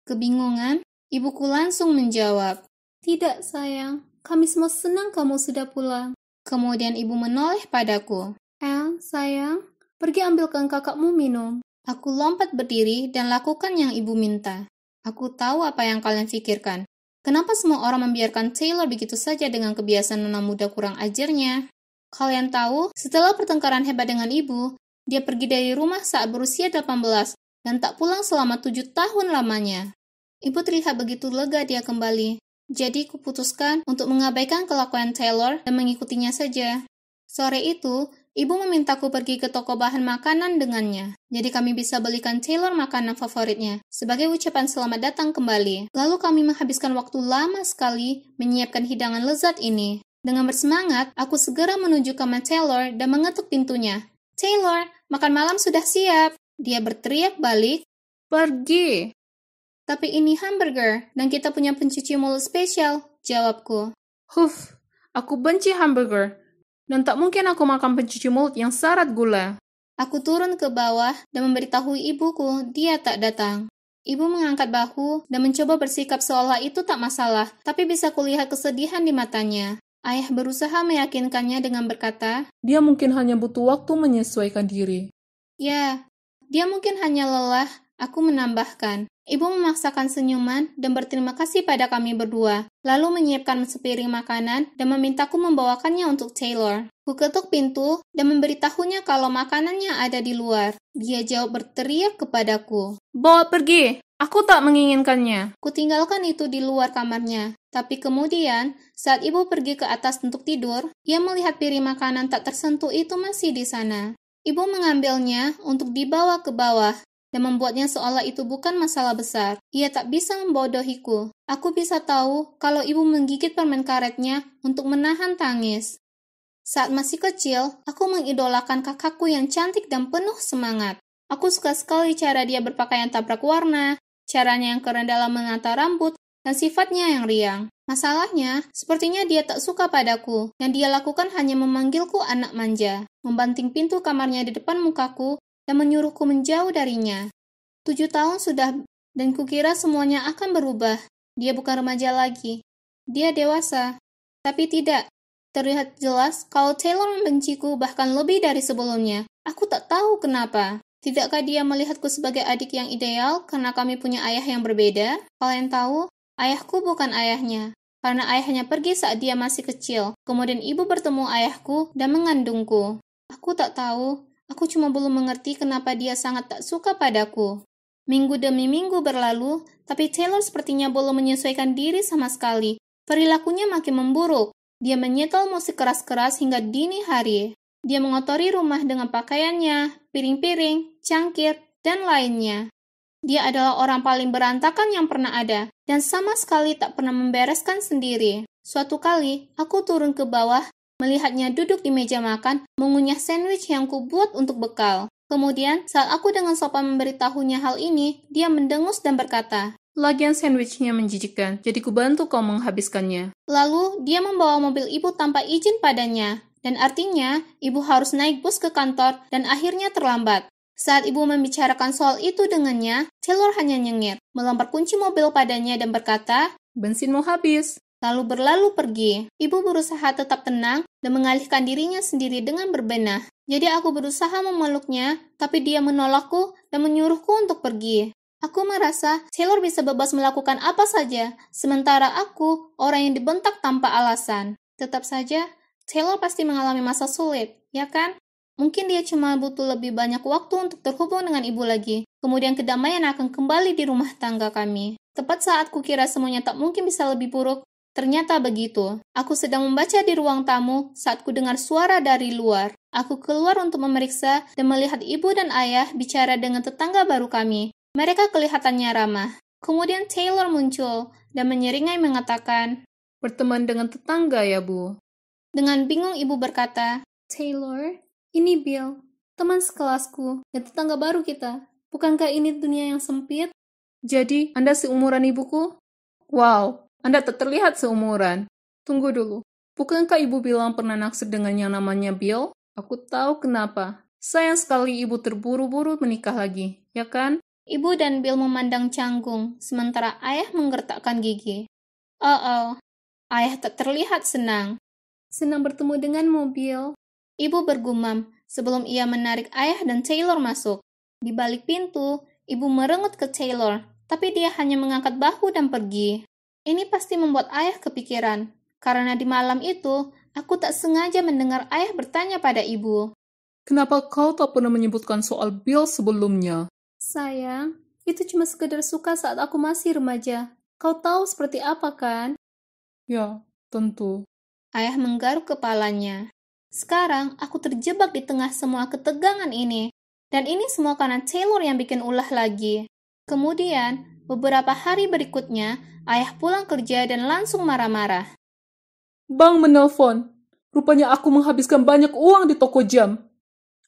Kebingungan, ibuku langsung menjawab, "Tidak, sayang. Kami semua senang kamu sudah pulang." Kemudian ibu menoleh padaku. Sayang, pergi ambilkan kakakmu minum." Aku lompat berdiri dan lakukan yang ibu minta. Aku tahu apa yang kalian pikirkan. Kenapa semua orang membiarkan Taylor begitu saja dengan kebiasaan anak muda kurang ajarnya? Kalian tahu, setelah pertengkaran hebat dengan ibu, dia pergi dari rumah saat berusia 18 dan tak pulang selama 7 tahun lamanya. Ibu terlihat begitu lega dia kembali. Jadi kuputuskan untuk mengabaikan kelakuan Taylor dan mengikutinya saja. Sore itu, ibu memintaku pergi ke toko bahan makanan dengannya. Jadi kami bisa belikan Taylor makanan favoritnya sebagai ucapan selamat datang kembali. Lalu kami menghabiskan waktu lama sekali menyiapkan hidangan lezat ini. Dengan bersemangat, aku segera menuju kamar Taylor dan mengetuk pintunya. "Taylor, makan malam sudah siap." Dia berteriak balik, Pergi! "Tapi ini hamburger, dan kita punya pencuci mulut spesial," jawabku. Aku benci hamburger. Dan tak mungkin aku makan pencuci mulut yang syarat gula. Aku turun ke bawah dan memberitahu ibuku dia tak datang. Ibu mengangkat bahu dan mencoba bersikap seolah itu tak masalah, tapi bisa kulihat kesedihan di matanya. Ayah berusaha meyakinkannya dengan berkata, Dia mungkin hanya butuh waktu menyesuaikan diri. "Ya, dia mungkin hanya lelah," aku menambahkan. Ibu memaksakan senyuman dan berterima kasih pada kami berdua, lalu menyiapkan sepiring makanan dan memintaku membawakannya untuk Taylor. Ku ketuk pintu dan memberitahunya kalau makanannya ada di luar. Dia jawab berteriak kepadaku. Bawa pergi, aku tak menginginkannya. Ku tinggalkan itu di luar kamarnya. Tapi kemudian, saat ibu pergi ke atas untuk tidur, ia melihat piring makanan tak tersentuh itu masih di sana. Ibu mengambilnya untuk dibawa ke bawah dan membuatnya seolah itu bukan masalah besar. Ia tak bisa membodohiku. Aku bisa tahu kalau ibu menggigit permen karetnya untuk menahan tangis. Saat masih kecil, aku mengidolakan kakakku yang cantik dan penuh semangat. Aku suka sekali cara dia berpakaian tabrak warna, caranya yang keren dalam menata rambut, dan sifatnya yang riang. Masalahnya, sepertinya dia tak suka padaku. Yang dia lakukan hanya memanggilku anak manja, membanting pintu kamarnya di depan mukaku, dan menyuruhku menjauh darinya. 7 tahun sudah, dan kukira semuanya akan berubah. Dia bukan remaja lagi. Dia dewasa. Tapi tidak. Terlihat jelas kalau Taylor membenciku bahkan lebih dari sebelumnya. Aku tak tahu kenapa. Tidakkah dia melihatku sebagai adik yang ideal karena kami punya ayah yang berbeda? Kalian tahu, ayahku bukan ayahnya. Karena ayahnya pergi saat dia masih kecil. Kemudian ibu bertemu ayahku dan mengandungku. Aku tak tahu. Aku cuma belum mengerti kenapa dia sangat tak suka padaku. Minggu demi minggu berlalu, tapi Taylor sepertinya belum menyesuaikan diri sama sekali. Perilakunya makin memburuk. Dia menyetel musik keras-keras hingga dini hari. Dia mengotori rumah dengan pakaiannya, piring-piring, cangkir, dan lainnya. Dia adalah orang paling berantakan yang pernah ada, dan sama sekali tak pernah membereskan sendiri. Suatu kali, aku turun ke bawah, melihatnya duduk di meja makan, mengunyah sandwich yang kubuat untuk bekal. Kemudian, saat aku dengan sopan memberitahunya hal ini, dia mendengus dan berkata, Lagian sandwichnya menjijikkan, jadi kubantu kau menghabiskannya. Lalu, dia membawa mobil ibu tanpa izin padanya, dan artinya, ibu harus naik bus ke kantor dan akhirnya terlambat. Saat ibu membicarakan soal itu dengannya, Taylor hanya nyengir, melempar kunci mobil padanya dan berkata, Bensin mau habis. Lalu berlalu pergi. Ibu berusaha tetap tenang dan mengalihkan dirinya sendiri dengan berbenah. Jadi aku berusaha memeluknya, tapi dia menolakku dan menyuruhku untuk pergi. Aku merasa Taylor bisa bebas melakukan apa saja, sementara aku orang yang dibentak tanpa alasan. Tetap saja, Taylor pasti mengalami masa sulit, ya kan? Mungkin dia cuma butuh lebih banyak waktu untuk terhubung dengan ibu lagi. Kemudian kedamaian akan kembali di rumah tangga kami. Tepat saat kukira semuanya tak mungkin bisa lebih buruk, ternyata begitu. Aku sedang membaca di ruang tamu saat ku dengar suara dari luar. Aku keluar untuk memeriksa dan melihat ibu dan ayah bicara dengan tetangga baru kami. Mereka kelihatannya ramah. Kemudian Taylor muncul dan menyeringai mengatakan, Berteman dengan tetangga ya, Bu? Dengan bingung ibu berkata, Taylor, ini Bill, teman sekelasku dan tetangga baru kita. Bukankah ini dunia yang sempit? Jadi, Anda seumuran ibuku? Wow, Anda tak terlihat seumuran. Tunggu dulu. Bukankah ibu bilang pernah naksir dengan yang namanya Bill? Aku tahu kenapa. Sayang sekali ibu terburu-buru menikah lagi, ya kan? Ibu dan Bill memandang canggung, sementara ayah menggertakkan gigi. Oh, ayah tak terlihat senang. Senang bertemu denganmu, Bill. Ibu bergumam sebelum ia menarik ayah dan Taylor masuk. Di balik pintu, ibu merengut ke Taylor, tapi dia hanya mengangkat bahu dan pergi. Ini pasti membuat ayah kepikiran, karena di malam itu, aku tak sengaja mendengar ayah bertanya pada ibu. Kenapa kau tak pernah menyebutkan soal Bill sebelumnya? Sayang, itu cuma sekedar suka saat aku masih remaja. Kau tahu seperti apa kan? Ya, tentu. Ayah menggaruk kepalanya. Sekarang aku terjebak di tengah semua ketegangan ini. Dan ini semua karena Taylor yang bikin ulah lagi. Kemudian, beberapa hari berikutnya, ayah pulang kerja dan langsung marah-marah. Bang menelpon. Rupanya aku menghabiskan banyak uang di toko jam.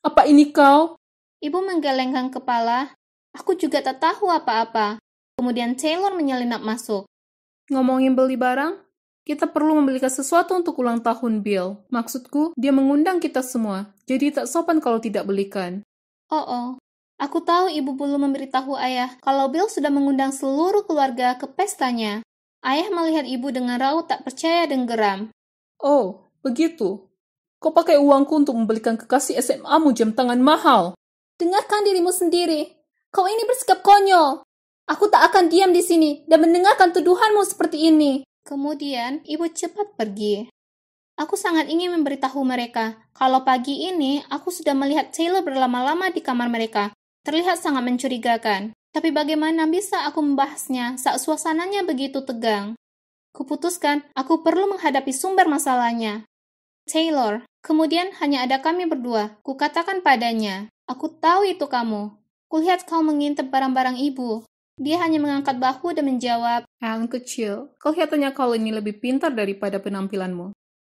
Apa ini kau? Ibu menggelengkan kepala. Aku juga tak tahu apa-apa. Kemudian Taylor menyelinap masuk. Ngomongin beli barang? Kita perlu membelikan sesuatu untuk ulang tahun Bill. Maksudku, dia mengundang kita semua. Jadi tak sopan kalau tidak belikan. Oh. Aku tahu ibu belum memberitahu ayah kalau Bill sudah mengundang seluruh keluarga ke pestanya. Ayah melihat ibu dengan raut tak percaya dan geram. Oh, begitu. Kau pakai uangku untuk membelikan kekasih SMA-mu jam tangan mahal. Dengarkan dirimu sendiri. Kau ini bersikap konyol. Aku tak akan diam di sini dan mendengarkan tuduhanmu seperti ini. Kemudian, ibu cepat pergi. Aku sangat ingin memberitahu mereka kalau pagi ini aku sudah melihat Taylor berlama-lama di kamar mereka. Terlihat sangat mencurigakan. Tapi bagaimana bisa aku membahasnya saat suasananya begitu tegang? Kuputuskan aku perlu menghadapi sumber masalahnya. Taylor, kemudian hanya ada kami berdua. Kukatakan padanya, aku tahu itu kamu. Kulihat kau mengintip barang-barang ibu. Dia hanya mengangkat bahu dan menjawab, Helen kecil, kelihatannya kau ini lebih pintar daripada penampilanmu.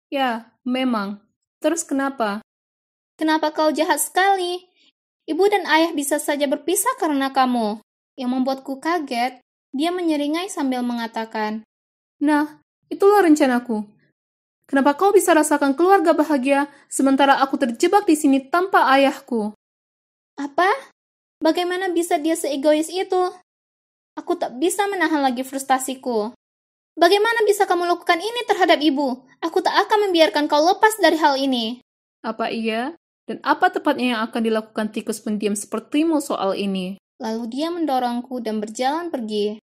Ya, memang. Terus kenapa? kenapa kau jahat sekali? Ibu dan ayah bisa saja berpisah karena kamu. Yang membuatku kaget, dia menyeringai sambil mengatakan, Nah, itulah rencanaku. Kenapa kau bisa rasakan keluarga bahagia, sementara aku terjebak di sini tanpa ayahku? apa? Bagaimana bisa dia seegois itu? Aku tak bisa menahan lagi frustasiku. Bagaimana bisa kamu lakukan ini terhadap ibu? Aku tak akan membiarkan kau lepas dari hal ini. Apa iya? Dan apa tepatnya yang akan dilakukan tikus pendiam sepertimu soal ini? Lalu dia mendorongku dan berjalan pergi.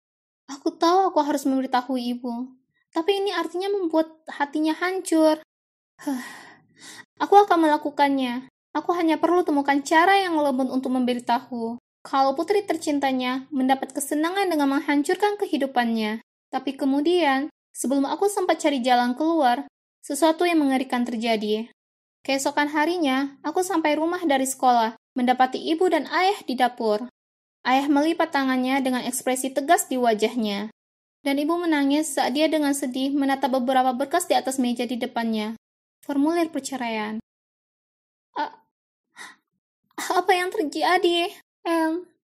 Aku tahu aku harus memberitahu ibu. Tapi ini artinya membuat hatinya hancur. Aku akan melakukannya. Aku hanya perlu temukan cara yang lembut untuk memberitahu. Kalau putri tercintanya mendapat kesenangan dengan menghancurkan kehidupannya. Tapi kemudian, sebelum aku sempat cari jalan keluar, sesuatu yang mengerikan terjadi. Keesokan harinya, aku sampai rumah dari sekolah, mendapati ibu dan ayah di dapur. Ayah melipat tangannya dengan ekspresi tegas di wajahnya. Dan ibu menangis saat dia dengan sedih menatap beberapa berkas di atas meja di depannya. Formulir perceraian. Apa yang terjadi?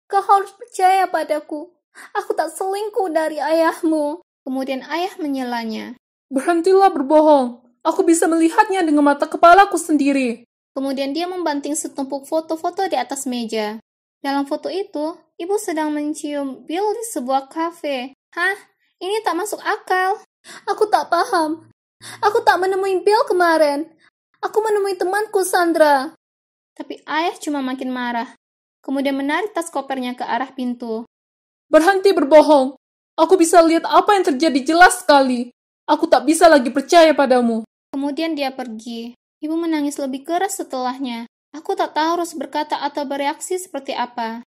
Kau harus percaya padaku. Aku tak selingkuh dari ayahmu. Kemudian ayah menyelanya. Berhentilah berbohong. Aku bisa melihatnya dengan mata kepalaku sendiri. Kemudian dia membanting setumpuk foto-foto di atas meja. Dalam foto itu, ibu sedang mencium Bill di sebuah kafe. Hah? Ini tak masuk akal. Aku tak paham. Aku tak menemui Bill kemarin. Aku menemui temanku Sandra. Tapi ayah cuma makin marah. Kemudian menarik tas kopernya ke arah pintu. Berhenti berbohong. Aku bisa lihat apa yang terjadi jelas sekali. Aku tak bisa lagi percaya padamu. Kemudian dia pergi. Ibu menangis lebih keras setelahnya. Aku tak tahu harus berkata atau bereaksi seperti apa.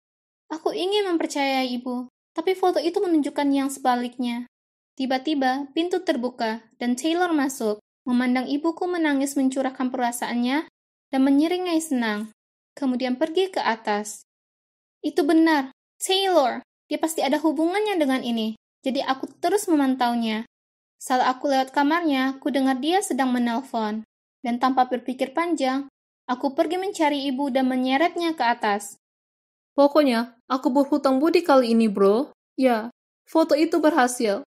Aku ingin mempercayai ibu, tapi foto itu menunjukkan yang sebaliknya. Tiba-tiba, pintu terbuka, dan Taylor masuk, memandang ibuku menangis mencurahkan perasaannya, dan menyeringai senang. Kemudian pergi ke atas. Itu benar, Taylor. Dia pasti ada hubungannya dengan ini, jadi aku terus memantaunya. Saat aku lewat kamarnya, aku dengar dia sedang menelpon. Dan tanpa berpikir panjang, aku pergi mencari ibu dan menyeretnya ke atas. Pokoknya, aku berhutang budi kali ini, bro. Ya, foto itu berhasil.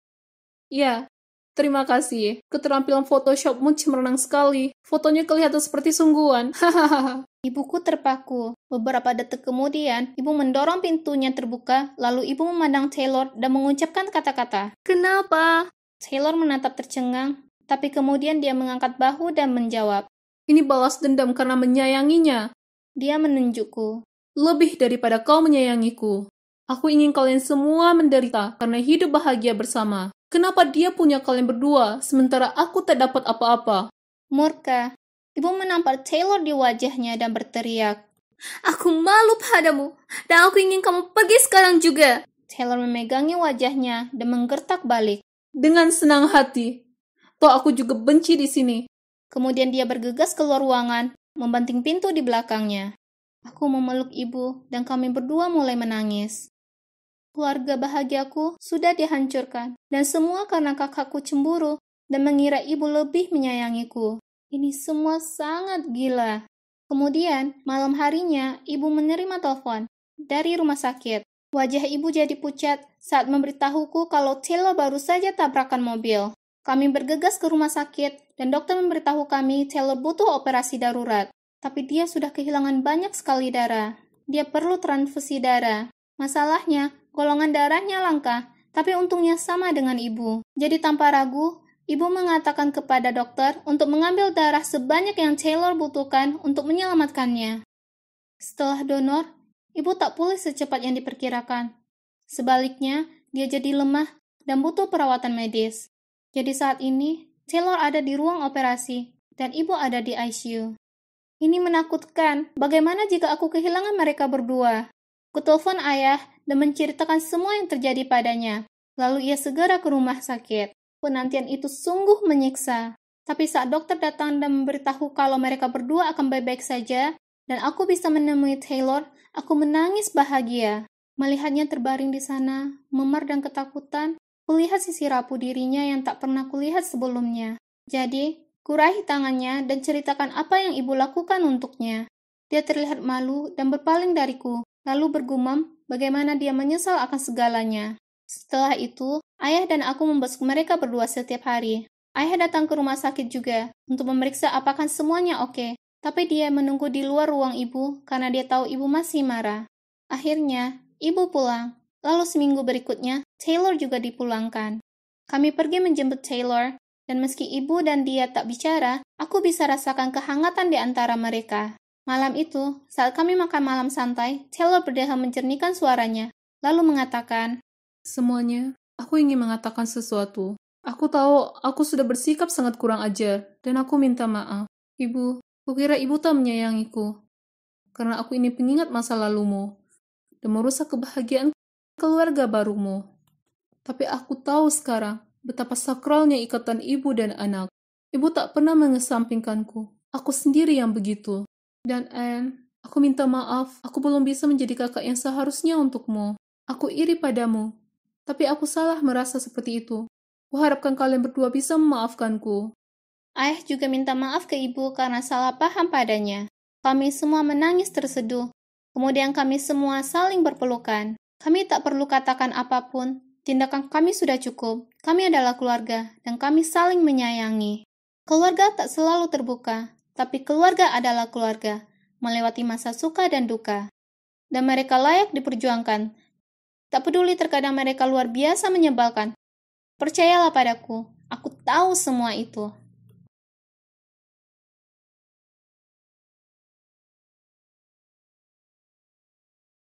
Ya, terima kasih. Keterampilan Photoshopmu cemerlang sekali. Fotonya kelihatan seperti sungguhan. Hahaha. Ibuku terpaku. Beberapa detik kemudian, ibu mendorong pintunya terbuka, lalu ibu memandang Taylor dan mengucapkan kata-kata. Kenapa? Taylor menatap tercengang, tapi kemudian dia mengangkat bahu dan menjawab. Ini balas dendam karena menyayanginya. Dia menunjukku. Lebih daripada kau menyayangiku. Aku ingin kalian semua menderita karena hidup bahagia bersama. Kenapa dia punya kalian berdua, sementara aku tak dapat apa-apa? Murka. Ibu menampar Taylor di wajahnya dan berteriak. Aku malu padamu, dan aku ingin kamu pergi sekarang juga. Taylor memegangi wajahnya dan menggertak balik. Dengan senang hati. Toh aku juga benci di sini. Kemudian dia bergegas keluar ruangan, membanting pintu di belakangnya. Aku memeluk ibu, dan kami berdua mulai menangis. Keluarga bahagiaku sudah dihancurkan, dan semua karena kakakku cemburu dan mengira ibu lebih menyayangiku. Ini semua sangat gila. Kemudian, malam harinya, ibu menerima telepon dari rumah sakit. Wajah ibu jadi pucat saat memberitahuku kalau Taylor baru saja tabrakan mobil. Kami bergegas ke rumah sakit, dan dokter memberitahu kami Taylor butuh operasi darurat. Tapi dia sudah kehilangan banyak sekali darah. Dia perlu transfusi darah. Masalahnya, golongan darahnya langka, tapi untungnya sama dengan ibu. Jadi tanpa ragu, ibu mengatakan kepada dokter untuk mengambil darah sebanyak yang Taylor butuhkan untuk menyelamatkannya. Setelah donor, ibu tak pulih secepat yang diperkirakan. Sebaliknya, dia jadi lemah dan butuh perawatan medis. Jadi saat ini, Taylor ada di ruang operasi dan ibu ada di ICU. Ini menakutkan. Bagaimana jika aku kehilangan mereka berdua? Kutelepon ayah dan menceritakan semua yang terjadi padanya. Lalu ia segera ke rumah sakit. Penantian itu sungguh menyiksa. Tapi saat dokter datang dan memberitahu kalau mereka berdua akan baik-baik saja, dan aku bisa menemui Taylor, aku menangis bahagia. Melihatnya terbaring di sana, memar dan ketakutan, kulihat sisi rapuh dirinya yang tak pernah kulihat sebelumnya. Jadi, kuraih tangannya dan ceritakan apa yang ibu lakukan untuknya. Dia terlihat malu dan berpaling dariku, lalu bergumam bagaimana dia menyesal akan segalanya. Setelah itu, ayah dan aku membesuk mereka berdua setiap hari. Ayah datang ke rumah sakit juga untuk memeriksa apakah semuanya oke, tapi dia menunggu di luar ruang ibu karena dia tahu ibu masih marah. Akhirnya, ibu pulang. Lalu seminggu berikutnya, Taylor juga dipulangkan. Kami pergi menjemput Taylor, dan meski ibu dan dia tak bicara, aku bisa rasakan kehangatan di antara mereka. Malam itu, saat kami makan malam santai, Taylor berdeham menjernihkan suaranya, lalu mengatakan, Semuanya, aku ingin mengatakan sesuatu. Aku tahu aku sudah bersikap sangat kurang ajar, dan aku minta maaf. Ibu, kukira ibu tak menyayangiku, karena aku ini pengingat masa lalumu, dan merusak kebahagiaan keluarga barumu. Tapi aku tahu sekarang betapa sakralnya ikatan ibu dan anak. Ibu tak pernah mengesampingkanku. Aku sendiri yang begitu. Dan Anne, aku minta maaf. Aku belum bisa menjadi kakak yang seharusnya untukmu. Aku iri padamu. Tapi aku salah merasa seperti itu. Kuharapkan kalian berdua bisa memaafkanku. ayah juga minta maaf ke ibu karena salah paham padanya. Kami semua menangis terseduh. Kemudian kami semua saling berpelukan. Kami tak perlu katakan apapun. Tindakan kami sudah cukup. Kami adalah keluarga, dan kami saling menyayangi. Keluarga tak selalu terbuka, tapi keluarga adalah keluarga, melewati masa suka dan duka. Dan mereka layak diperjuangkan. Tak peduli terkadang mereka luar biasa menyebalkan. Percayalah padaku, aku tahu semua itu.